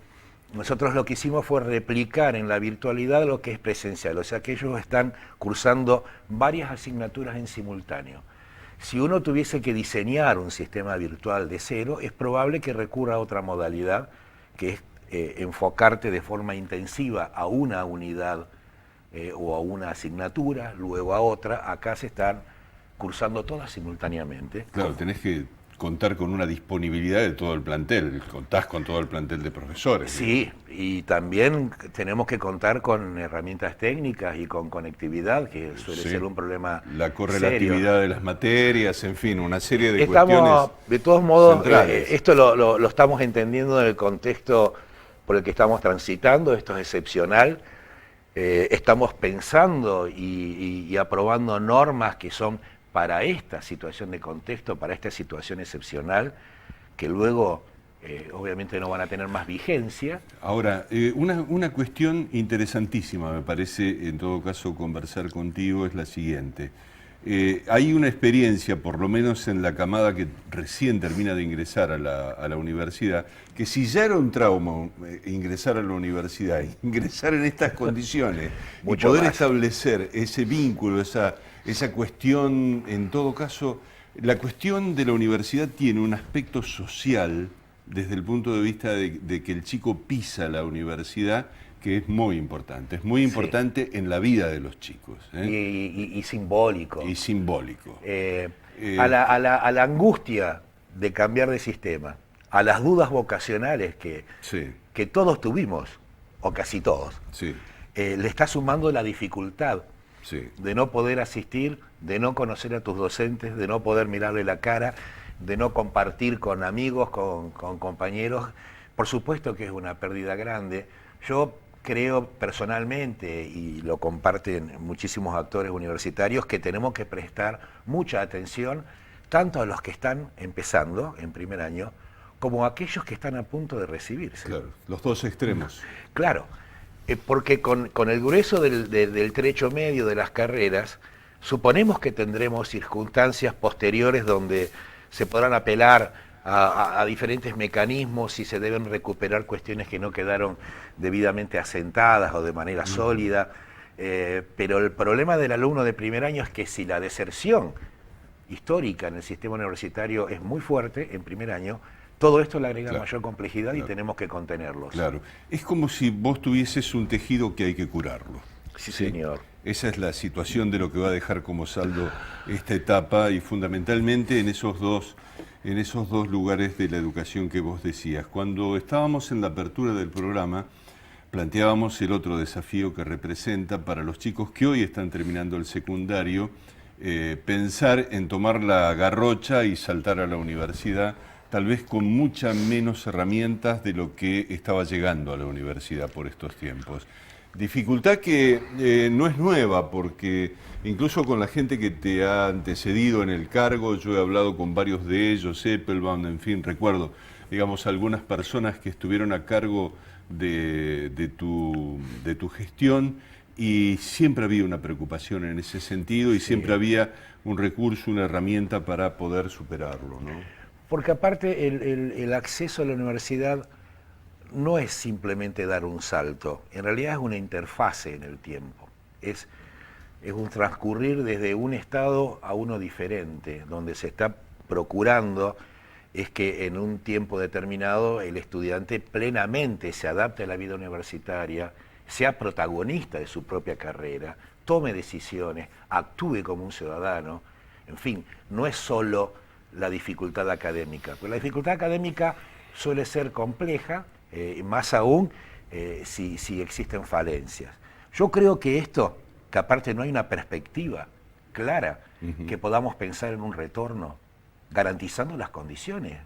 nosotros lo que hicimos fue replicar en la virtualidad lo que es presencial, o sea que ellos están cursando varias asignaturas en simultáneo. Si uno tuviese que diseñar un sistema virtual de cero, es probable que recurra a otra modalidad, que es enfocarte de forma intensiva a una unidad o a una asignatura, luego a otra. Acá se están cursando todas simultáneamente. Claro, tenés que contar con una disponibilidad de todo el plantel, contás con todo el plantel de profesores. Sí, y también tenemos que contar con herramientas técnicas y con conectividad, que suele ser un problema la correlatividad serio de las materias, en fin, una serie de cuestiones. De todos modos, esto lo estamos entendiendo en el contexto por el que estamos transitando. Esto es excepcional. estamos pensando y aprobando normas que son para esta situación de contexto, para esta situación excepcional, que luego obviamente no van a tener más vigencia. Ahora, una cuestión interesantísima, me parece, en todo caso, conversar contigo, es la siguiente. Hay una experiencia, por lo menos en la camada que recién termina de ingresar a la universidad, que si ya era un trauma ingresar a la universidad, ingresar en estas condiciones y Mucho poder más. establecer ese vínculo, esa cuestión, en todo caso, la cuestión de la universidad tiene un aspecto social desde el punto de vista de que el chico pisa la universidad, que es muy importante en la vida de los chicos. Y simbólico. Y simbólico. A la angustia de cambiar de sistema, a las dudas vocacionales que todos tuvimos, o casi todos, Sí, le está sumando la dificultad sí. de no poder asistir, de no conocer a tus docentes, de no poder mirarle la cara, de no compartir con amigos, con compañeros. Por supuesto que es una pérdida grande. Yo creo personalmente, y lo comparten muchísimos actores universitarios, que tenemos que prestar mucha atención tanto a los que están empezando en primer año, como a aquellos que están a punto de recibirse. Claro, los dos extremos. Claro, porque con el grueso del trecho medio de las carreras, suponemos que tendremos circunstancias posteriores donde se podrán apelar a diferentes mecanismos y se deben recuperar cuestiones que no quedaron debidamente asentadas o de manera sólida, pero el problema del alumno de primer año es que si la deserción histórica en el sistema universitario es muy fuerte en primer año, todo esto le agrega mayor complejidad y tenemos que contenerlos. Claro, es como si vos tuvieses un tejido que hay que curarlo. Sí, señor. Esa es la situación de lo que va a dejar como saldo esta etapa y fundamentalmente en esos dos lugares de la educación que vos decías. Cuando estábamos en la apertura del programa, planteábamos el otro desafío que representa para los chicos que hoy están terminando el secundario, pensar en tomar la garrocha y saltar a la universidad, tal vez con muchas menos herramientas de lo que estaba llegando a la universidad por estos tiempos. Dificultad que no es nueva, porque incluso con la gente que te ha antecedido en el cargo, yo he hablado con varios de ellos, Eppelbaum, en fin, recuerdo, digamos, algunas personas que estuvieron a cargo de tu gestión, y siempre había una preocupación en ese sentido y siempre había un recurso, una herramienta para poder superarlo, ¿no? Porque aparte el acceso a la universidad no es simplemente dar un salto, en realidad es una interfase en el tiempo, es un transcurrir desde un estado a uno diferente, donde se está procurando es que en un tiempo determinado el estudiante plenamente se adapte a la vida universitaria, sea protagonista de su propia carrera, tome decisiones, actúe como un ciudadano, en fin, no es solo la dificultad académica, porque la dificultad académica suele ser compleja, más aún si existen falencias. Yo creo que esto, que aparte no hay una perspectiva clara, que podamos pensar en un retorno, garantizando las condiciones,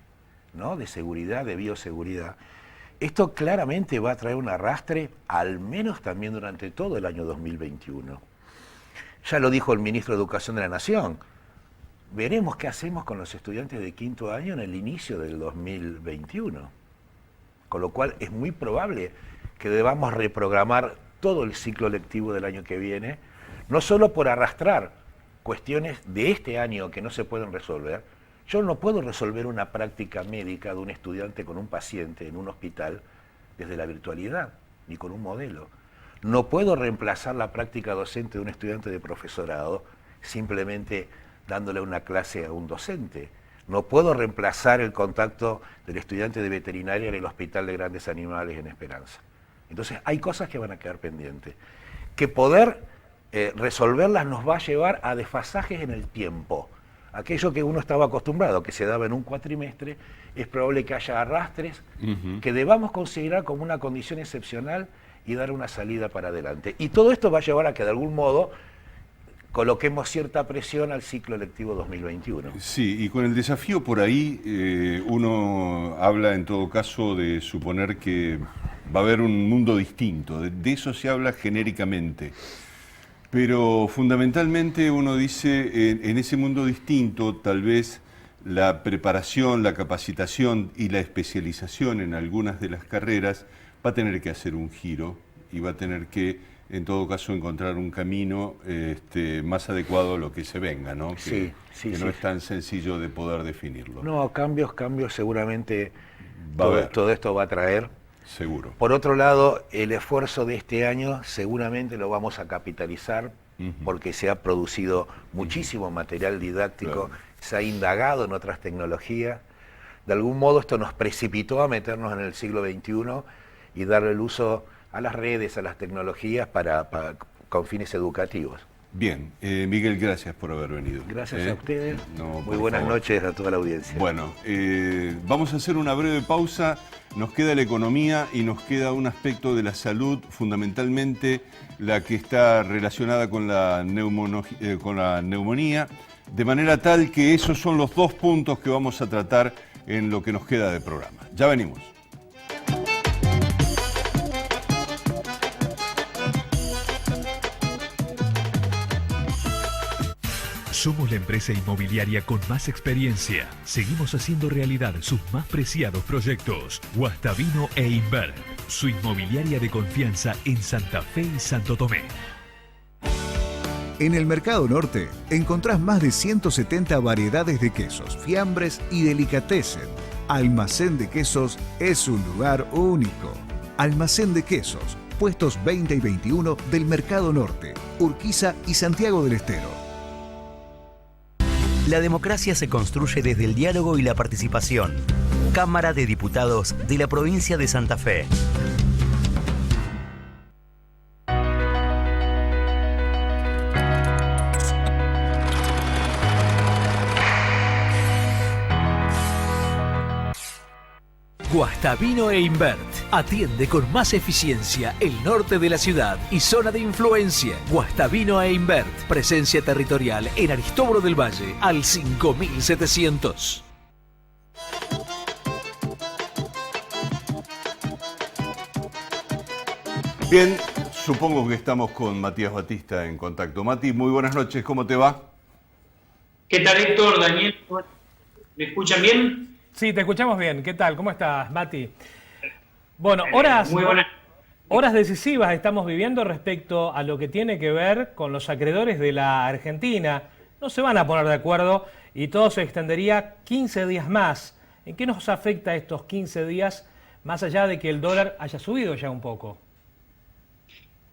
¿no?, de seguridad, de bioseguridad, esto claramente va a traer un arrastre, al menos también durante todo el año 2021. Ya lo dijo el ministro de Educación de la Nación, veremos qué hacemos con los estudiantes de quinto año en el inicio del 2021. Con lo cual es muy probable que debamos reprogramar todo el ciclo lectivo del año que viene, no solo por arrastrar cuestiones de este año que no se pueden resolver. Yo no puedo resolver una práctica médica de un estudiante con un paciente en un hospital desde la virtualidad, ni con un modelo. No puedo reemplazar la práctica docente de un estudiante de profesorado simplemente dándole una clase a un docente. No puedo reemplazar el contacto del estudiante de veterinaria en el Hospital de Grandes Animales en Esperanza. Entonces hay cosas que van a quedar pendientes, que poder resolverlas nos va a llevar a desfasajes en el tiempo. Aquello que uno estaba acostumbrado, que se daba en un cuatrimestre, es probable que haya arrastres que debamos considerar como una condición excepcional y dar una salida para adelante. Y todo esto va a llevar a que de algún modo coloquemos cierta presión al ciclo lectivo 2021. Sí, y con el desafío por ahí, uno habla en todo caso de suponer que va a haber un mundo distinto, de eso se habla genéricamente. Pero fundamentalmente uno dice, en ese mundo distinto, tal vez la preparación, la capacitación y la especialización en algunas de las carreras va a tener que hacer un giro y va a tener que, en todo caso, encontrar un camino más adecuado a lo que se venga, ¿no? Que no es tan sencillo de poder definirlo. No, cambios seguramente todo esto va a traer. Seguro. Por otro lado, el esfuerzo de este año seguramente lo vamos a capitalizar porque se ha producido muchísimo material didáctico, se ha indagado en otras tecnologías. De algún modo esto nos precipitó a meternos en el siglo XXI y darle el uso a las redes, a las tecnologías con fines educativos. Bien, Miguel, gracias por haber venido. Gracias a ustedes. No, muy buenas noches a toda la audiencia. Bueno, vamos a hacer una breve pausa. Nos queda la economía y nos queda un aspecto de la salud, fundamentalmente la que está relacionada con la neumonía, de manera tal que esos son los dos puntos que vamos a tratar en lo que nos queda de programa. Ya venimos. Somos la empresa inmobiliaria con más experiencia. Seguimos haciendo realidad sus más preciados proyectos. Guastavino e Inver, su inmobiliaria de confianza en Santa Fe y Santo Tomé. En el Mercado Norte encontrás más de 170 variedades de quesos, fiambres y delicatessen. Almacén de Quesos es un lugar único. Almacén de Quesos, puestos 20 y 21 del Mercado Norte, Urquiza y Santiago del Estero. La democracia se construye desde el diálogo y la participación. Cámara de Diputados de la Provincia de Santa Fe. Guastavino e Invert atiende con más eficiencia el norte de la ciudad y zona de influencia. Guastavino e Invert, presencia territorial en Aristóbulo del Valle al 5700. Bien, supongo que estamos con Matías Batista en contacto. Mati, muy buenas noches, ¿cómo te va? ¿Qué tal, Héctor, Daniel? ¿Me escuchan bien? Sí, te escuchamos bien. ¿Qué tal? ¿Cómo estás, Mati? Bueno, horas decisivas estamos viviendo respecto a lo que tiene que ver con los acreedores de la Argentina. No se van a poner de acuerdo y todo se extendería 15 días más. ¿En qué nos afecta estos 15 días, más allá de que el dólar haya subido ya un poco?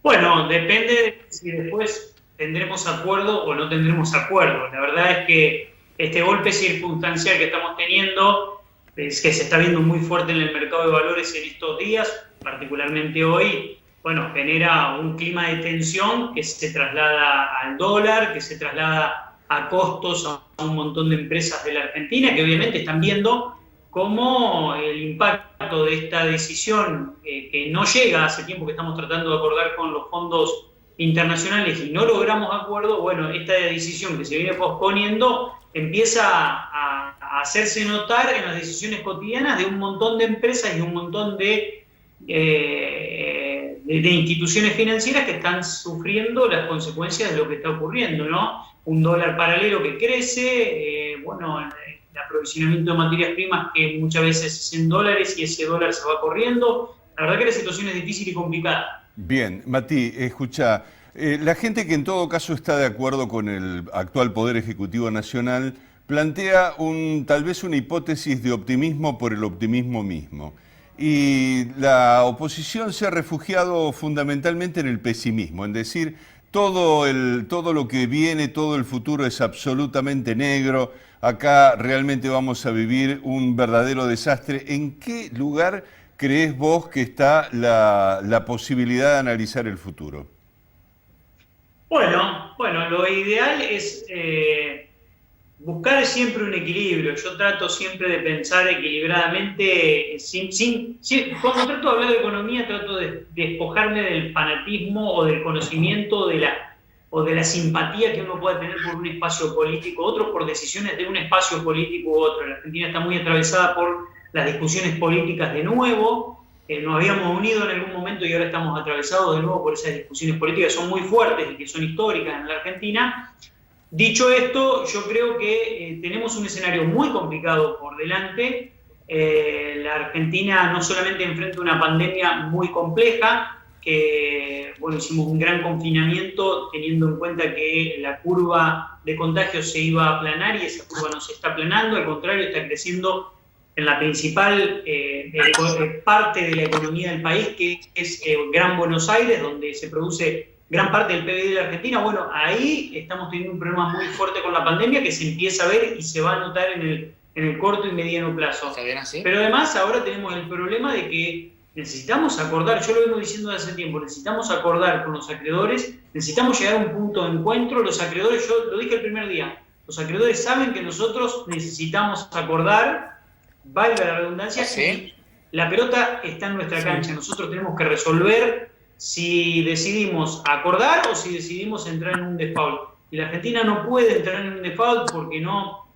Bueno, depende de si después tendremos acuerdo o no tendremos acuerdo. La verdad es que este golpe circunstancial que estamos teniendo, es que se está viendo muy fuerte en el mercado de valores en estos días, particularmente hoy, bueno, genera un clima de tensión que se traslada al dólar, que se traslada a costos a un montón de empresas de la Argentina, que obviamente están viendo cómo el impacto de esta decisión, que no llega, hace tiempo que estamos tratando de acordar con los fondos internacionales y no logramos acuerdo, bueno, esta decisión que se viene posponiendo empieza a hacerse notar en las decisiones cotidianas de un montón de empresas y un montón de instituciones financieras que están sufriendo las consecuencias de lo que está ocurriendo, ¿no? Un dólar paralelo que crece, bueno, el aprovisionamiento de materias primas que muchas veces es en dólares y ese dólar se va corriendo. La verdad que la situación es difícil y complicada. Bien, Mati, escucha, la gente que en todo caso está de acuerdo con el actual Poder Ejecutivo Nacional plantea tal vez una hipótesis de optimismo por el optimismo mismo. Y la oposición se ha refugiado fundamentalmente en el pesimismo, en decir todo lo que viene, todo el futuro es absolutamente negro, acá realmente vamos a vivir un verdadero desastre. ¿En qué lugar crees vos que está la posibilidad de analizar el futuro? Bueno, lo ideal es buscar siempre un equilibrio. Yo trato siempre de pensar equilibradamente, cuando trato de hablar de economía trato de despojarme del fanatismo o del conocimiento o de la simpatía que uno puede tener por un espacio político, otros por decisiones de un espacio político u otro. La Argentina está muy atravesada por las discusiones políticas de nuevo, nos habíamos unido en algún momento y ahora estamos atravesados de nuevo por esas discusiones políticas que son muy fuertes y que son históricas en la Argentina. Dicho esto, yo creo que tenemos un escenario muy complicado por delante. La Argentina no solamente enfrenta una pandemia muy compleja, que bueno, hicimos un gran confinamiento teniendo en cuenta que la curva de contagios se iba a aplanar y esa curva no se está aplanando, al contrario, está creciendo en la principal parte de la economía del país, que es Gran Buenos Aires, donde se produce gran parte del PBI de la Argentina. Bueno, ahí estamos teniendo un problema muy fuerte con la pandemia que se empieza a ver y se va a notar en el corto y mediano plazo. ¿Está bien así? Pero además ahora tenemos el problema de que necesitamos acordar, yo lo vengo diciendo desde hace tiempo, necesitamos acordar con los acreedores, necesitamos llegar a un punto de encuentro. Los acreedores, yo lo dije el primer día, los acreedores saben que nosotros necesitamos acordar, valga la redundancia, ¿Sí? y la pelota está en nuestra cancha. Nosotros tenemos que resolver si decidimos acordar o si decidimos entrar en un default. Y la Argentina no puede entrar en un default porque no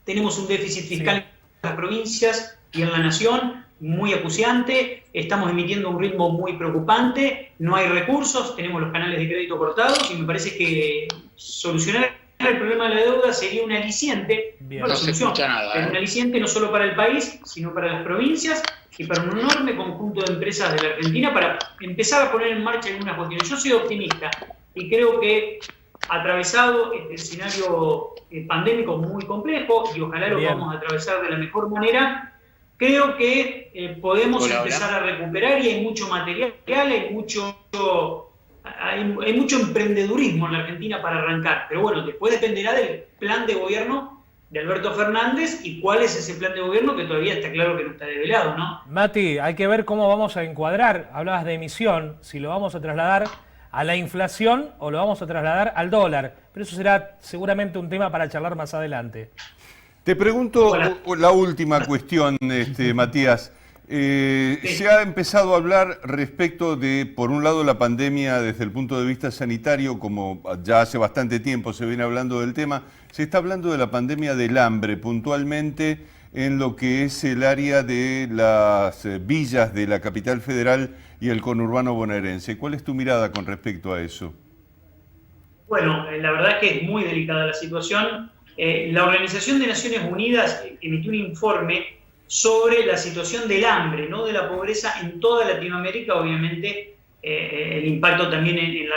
tenemos un déficit fiscal en las provincias y en la nación muy acuciante, estamos emitiendo un ritmo muy preocupante, no hay recursos, tenemos los canales de crédito cortados y me parece que solucionar el problema de la deuda sería un aliciente, no la solución, pero un aliciente no solo para el país, sino para las provincias y para un enorme conjunto de empresas de la Argentina para empezar a poner en marcha algunas cuestiones. Yo soy optimista y creo que atravesado este escenario pandémico muy complejo, y ojalá lo podamos atravesar de la mejor manera, creo que podemos empezar a recuperar, y hay mucho material, hay mucho emprendedurismo en la Argentina para arrancar. Pero bueno, después dependerá del plan de gobierno de Alberto Fernández y cuál es ese plan de gobierno, que todavía está claro que no está develado, ¿no? Mati, hay que ver cómo vamos a encuadrar, hablabas de emisión, si lo vamos a trasladar a la inflación o lo vamos a trasladar al dólar. Pero eso será seguramente un tema para charlar más adelante. Te pregunto la última cuestión, Matías. Se ha empezado a hablar respecto de, por un lado, la pandemia desde el punto de vista sanitario, como ya hace bastante tiempo se viene hablando del tema. Se está hablando de la pandemia del hambre, puntualmente en lo que es el área de las villas de la capital federal y el conurbano bonaerense. ¿Cuál es tu mirada con respecto a eso? Bueno, la verdad es que es muy delicada la situación. La Organización de Naciones Unidas emitió un informe sobre la situación del hambre, no de la pobreza en toda Latinoamérica. Obviamente el impacto también en la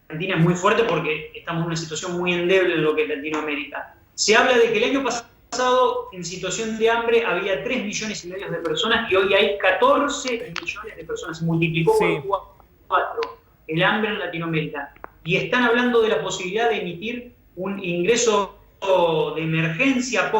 Argentina es muy fuerte porque estamos en una situación muy endeble en lo que es Latinoamérica. Se habla de que el año pasado en situación de hambre había 3,5 millones de personas y hoy hay 14 millones de personas. Se multiplicó por 4 el hambre en Latinoamérica. Y están hablando de la posibilidad de emitir un ingreso de emergencia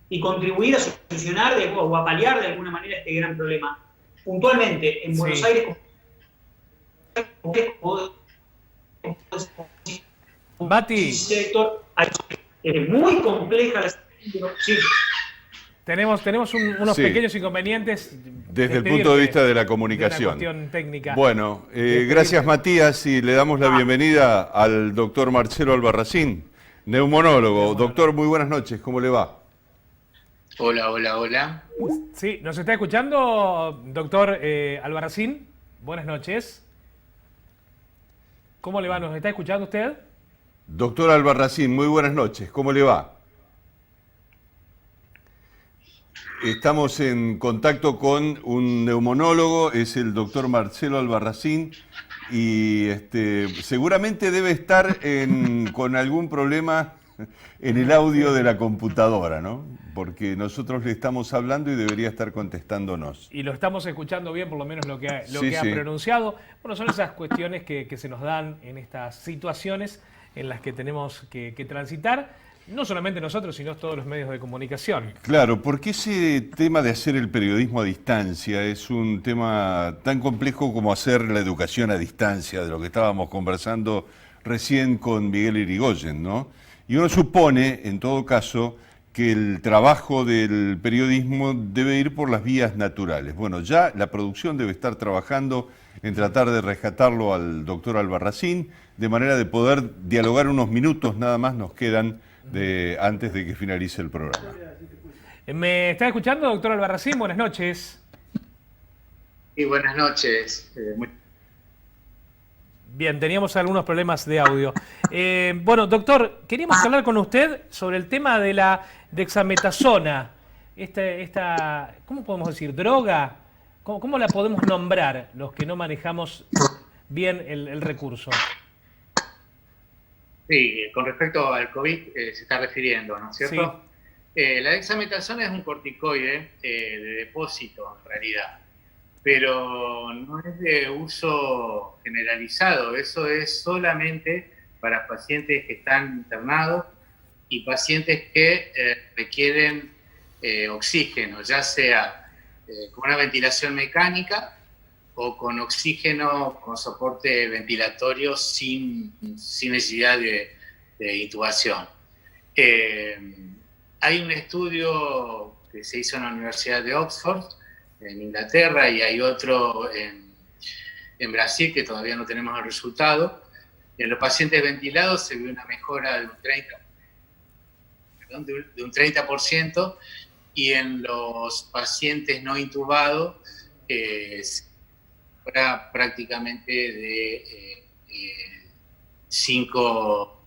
y contribuir a solucionar o a paliar de alguna manera este gran problema. Puntualmente, en Buenos Aires, Mati, es muy compleja la situación. Tenemos unos pequeños inconvenientes. Desde el punto de vista de la comunicación. De una cuestión técnica. Bueno, gracias Matías, y le damos la bienvenida al doctor Marcelo Albarracín, neumonólogo. Doctor, muy buenas noches, ¿cómo le va? Hola. Sí, ¿nos está escuchando, doctor Albarracín? Buenas noches. ¿Cómo le va? ¿Nos está escuchando usted? Doctor Albarracín, muy buenas noches, ¿cómo le va? Estamos en contacto con un neumonólogo, es el doctor Marcelo Albarracín, y seguramente debe estar con algún problema en el audio de la computadora, ¿no? Porque nosotros le estamos hablando y debería estar contestándonos. Y lo estamos escuchando bien, por lo menos lo que ha pronunciado. Bueno, son esas cuestiones que se nos dan en estas situaciones en las que tenemos que transitar. No solamente nosotros, sino todos los medios de comunicación. Claro, porque ese tema de hacer el periodismo a distancia es un tema tan complejo como hacer la educación a distancia, de lo que estábamos conversando recién con Miguel Irigoyen, ¿no? Y uno supone, en todo caso, que el trabajo del periodismo debe ir por las vías naturales. Bueno, ya la producción debe estar trabajando en tratar de rescatarlo al doctor Albarracín, de manera de poder dialogar unos minutos nada más nos quedan antes de que finalice el programa. ¿Me está escuchando, doctor Albarracín? Buenas noches. Sí, buenas noches. Bien, teníamos algunos problemas de audio. Bueno, doctor, queríamos hablar con usted sobre el tema de la dexametasona. ¿Cómo podemos decir? ¿Droga? ¿Cómo la podemos nombrar los que no manejamos bien el recurso? Sí, con respecto al COVID se está refiriendo, ¿no es cierto? Sí. La dexametasona es un corticoide de depósito, en realidad, pero no es de uso generalizado. Eso es solamente para pacientes que están internados y pacientes que requieren oxígeno, ya sea con una ventilación mecánica o con oxígeno con soporte ventilatorio sin necesidad de intubación. Hay un estudio que se hizo en la Universidad de Oxford, en Inglaterra, y hay otro en Brasil, que todavía no tenemos el resultado. En los pacientes ventilados se ve una mejora de un 30%, y en los pacientes no intubados prácticamente de 5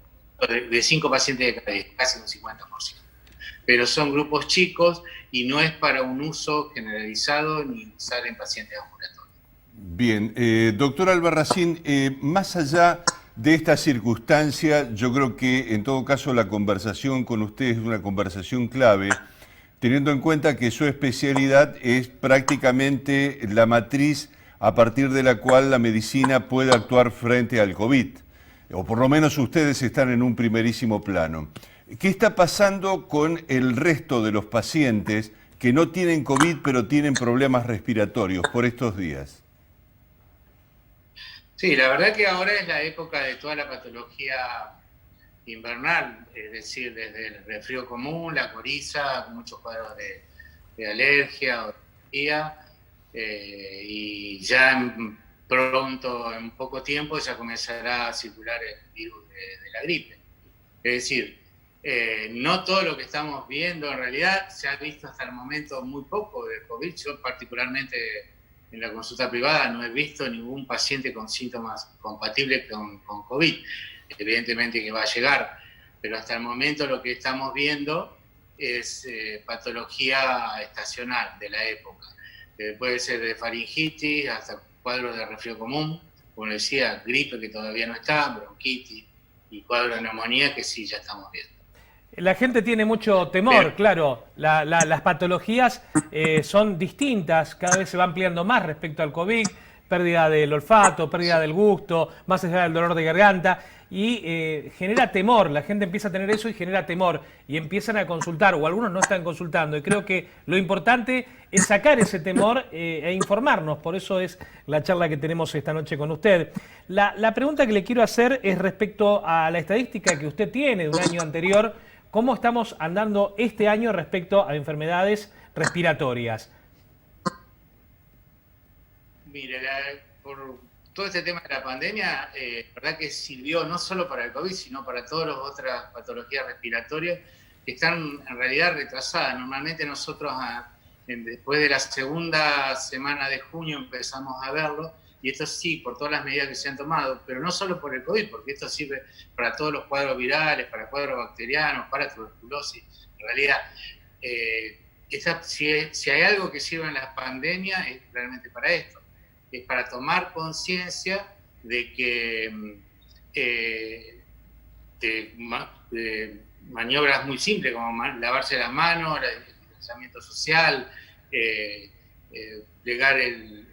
pacientes de cada 10, casi un 50%. Pero son grupos chicos y no es para un uso generalizado ni usar en pacientes ambulatorios. Bien, doctor Albarracín, más allá de esta circunstancia, yo creo que en todo caso la conversación con usted es una conversación clave, teniendo en cuenta que su especialidad es prácticamente la matriz a partir de la cual la medicina puede actuar frente al COVID, o por lo menos ustedes están en un primerísimo plano. ¿Qué está pasando con el resto de los pacientes que no tienen COVID pero tienen problemas respiratorios por estos días? Sí, la verdad que ahora es la época de toda la patología invernal, es decir, desde el resfrío común, la coriza, muchos cuadros de alergia o alergia, y ya pronto, en poco tiempo, ya comenzará a circular el virus de la gripe. Es decir, no todo lo que estamos viendo, en realidad se ha visto hasta el momento muy poco de COVID. Yo particularmente en la consulta privada no he visto ningún paciente con síntomas compatibles con COVID. Evidentemente que va a llegar, pero hasta el momento lo que estamos viendo es patología estacional de la época. Puede ser de faringitis hasta cuadros de resfrío común, como decía, gripe que todavía no está, bronquitis y cuadros de neumonía que sí ya estamos viendo. La gente tiene mucho temor, claro. Las patologías son distintas, cada vez se va ampliando más respecto al COVID, pérdida del olfato, pérdida del gusto, más allá del dolor de garganta, y genera temor. La gente empieza a tener eso y genera temor, y empiezan a consultar, o algunos no están consultando, y creo que lo importante es sacar ese temor e informarnos. Por eso es la charla que tenemos esta noche con usted. La pregunta que le quiero hacer es respecto a la estadística que usted tiene de un año anterior. ¿Cómo estamos andando este año respecto a enfermedades respiratorias? Mire, por todo este tema de la pandemia, la verdad que sirvió no solo para el COVID, sino para todas las otras patologías respiratorias que están en realidad retrasadas. Normalmente nosotros después de la segunda semana de junio empezamos a verlo, y esto sí, por todas las medidas que se han tomado, pero no solo por el COVID, porque esto sirve para todos los cuadros virales, para cuadros bacterianos, para tuberculosis. En realidad, si hay algo que sirve en las pandemias, es realmente para esto. Es para tomar conciencia de que de maniobras muy simples, como lavarse las manos, el distanciamiento social, plegar el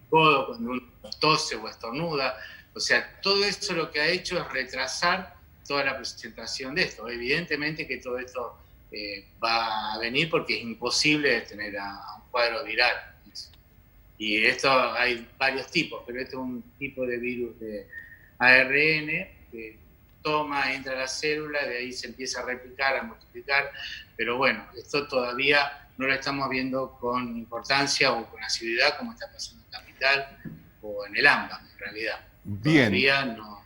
codo cuando uno tose o estornuda. O sea, todo eso lo que ha hecho es retrasar toda la presentación de esto. Evidentemente que todo esto va a venir porque es imposible detener a un cuadro viral. Y esto hay varios tipos, pero este es un tipo de virus de ARN que toma, entra a la célula, de ahí se empieza a replicar, a multiplicar, pero bueno, esto todavía no lo estamos viendo con importancia o con asiduidad como está pasando en Capital o en el AMBA, en realidad. Bien. Todavía no.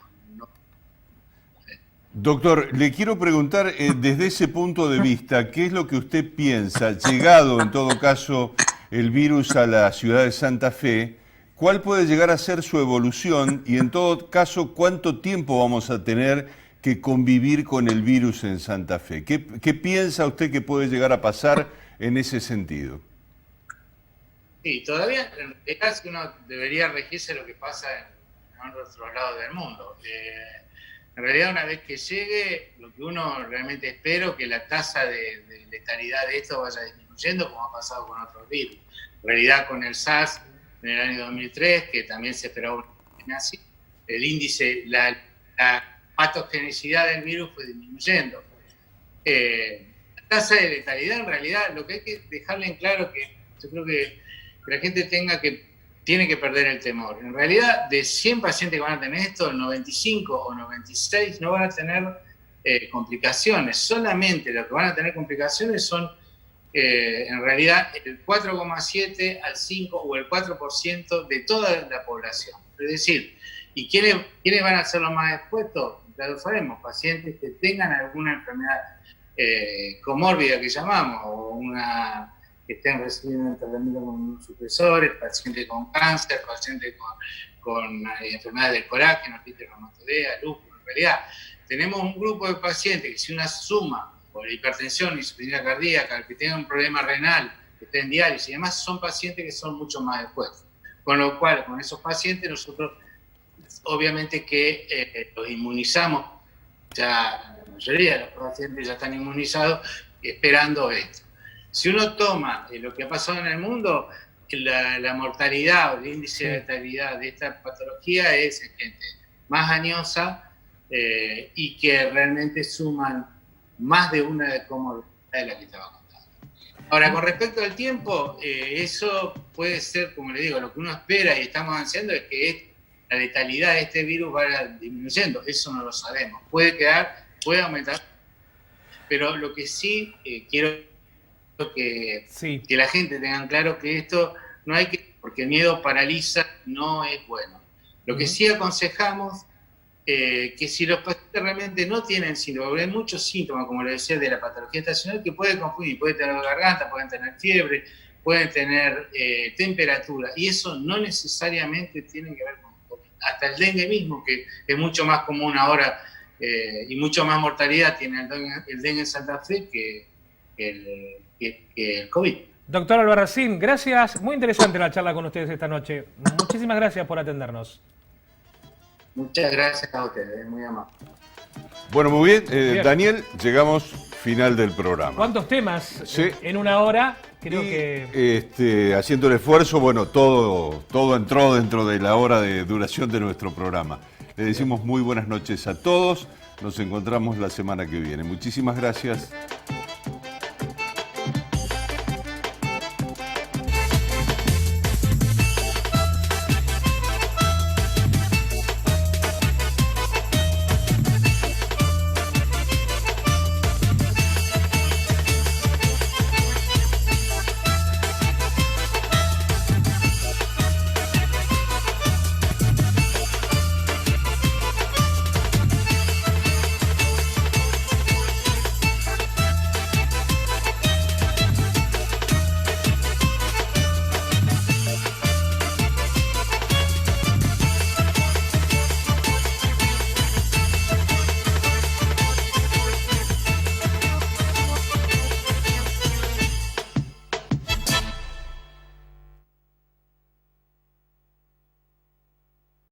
Doctor, le quiero preguntar desde ese punto de vista, ¿qué es lo que usted piensa, llegado en todo caso el virus a la ciudad de Santa Fe? ¿Cuál puede llegar a ser su evolución y en todo caso cuánto tiempo vamos a tener que convivir con el virus en Santa Fe? ¿Qué piensa usted que puede llegar a pasar en ese sentido? Sí, todavía en realidad uno debería regirse lo que pasa en otros lados del mundo. En realidad, una vez que llegue, lo que uno realmente espera es que la tasa de letalidad de esto vaya disminuyendo, como ha pasado con otros virus. En realidad, con el SARS en el año 2003, que también se esperaba así, el índice, la patogenicidad del virus fue disminuyendo. La tasa de letalidad, en realidad, lo que hay que dejarle en claro que yo creo que la gente tiene que perder el temor. En realidad, de 100 pacientes que van a tener esto, el 95 o 96 no van a tener complicaciones. Solamente lo que van a tener complicaciones son, en realidad, el 4,7 al 5 o el 4% de toda la población. Es decir, ¿y quiénes van a ser los más expuestos? Ya lo sabemos, pacientes que tengan alguna enfermedad comórbida que llamamos, o que estén recibiendo un tratamiento con supresores, pacientes con cáncer, pacientes con enfermedades del colágeno, artritis reumatoidea, lupus. En realidad, tenemos un grupo de pacientes que si una suma por hipertensión, insuficiencia cardíaca, que tengan un problema renal, que estén en diálisis y demás, son pacientes que son mucho más expuestos. Con lo cual, con esos pacientes nosotros, obviamente que los inmunizamos, ya la mayoría de los pacientes ya están inmunizados, esperando esto. Si uno toma lo que ha pasado en el mundo, la mortalidad o el índice de letalidad de esta patología es gente más añosa y que realmente suman más de una comorbilidad de la que estaba contando. Ahora, con respecto al tiempo, eso puede ser, como le digo, lo que uno espera y estamos ansiando es que la letalidad de este virus vaya disminuyendo. Eso no lo sabemos. Puede aumentar, pero lo que sí quiero que la gente tenga claro que esto no hay que, porque el miedo paraliza, no es bueno. Lo que sí aconsejamos, que si los pacientes realmente no tienen síntomas, porque hay muchos síntomas, como le decía, de la patología estacional, que puede confundir, pueden tener garganta, pueden tener fiebre, pueden tener temperatura, y eso no necesariamente tiene que ver con COVID. Hasta el dengue mismo, que es mucho más común ahora, y mucho más mortalidad tiene el dengue en Santa Fe que el COVID. Doctor Albarracín, gracias. Muy interesante la charla con ustedes esta noche. Muchísimas gracias por atendernos. Muchas gracias a ustedes, muy amable. Bueno, muy bien. Bien. Daniel, llegamos final del programa. ¿Cuántos temas sí. En una hora? Creo que... haciendo el esfuerzo, bueno, todo entró dentro de la hora de duración de nuestro programa. Le decimos muy buenas noches a todos. Nos encontramos la semana que viene. Muchísimas gracias.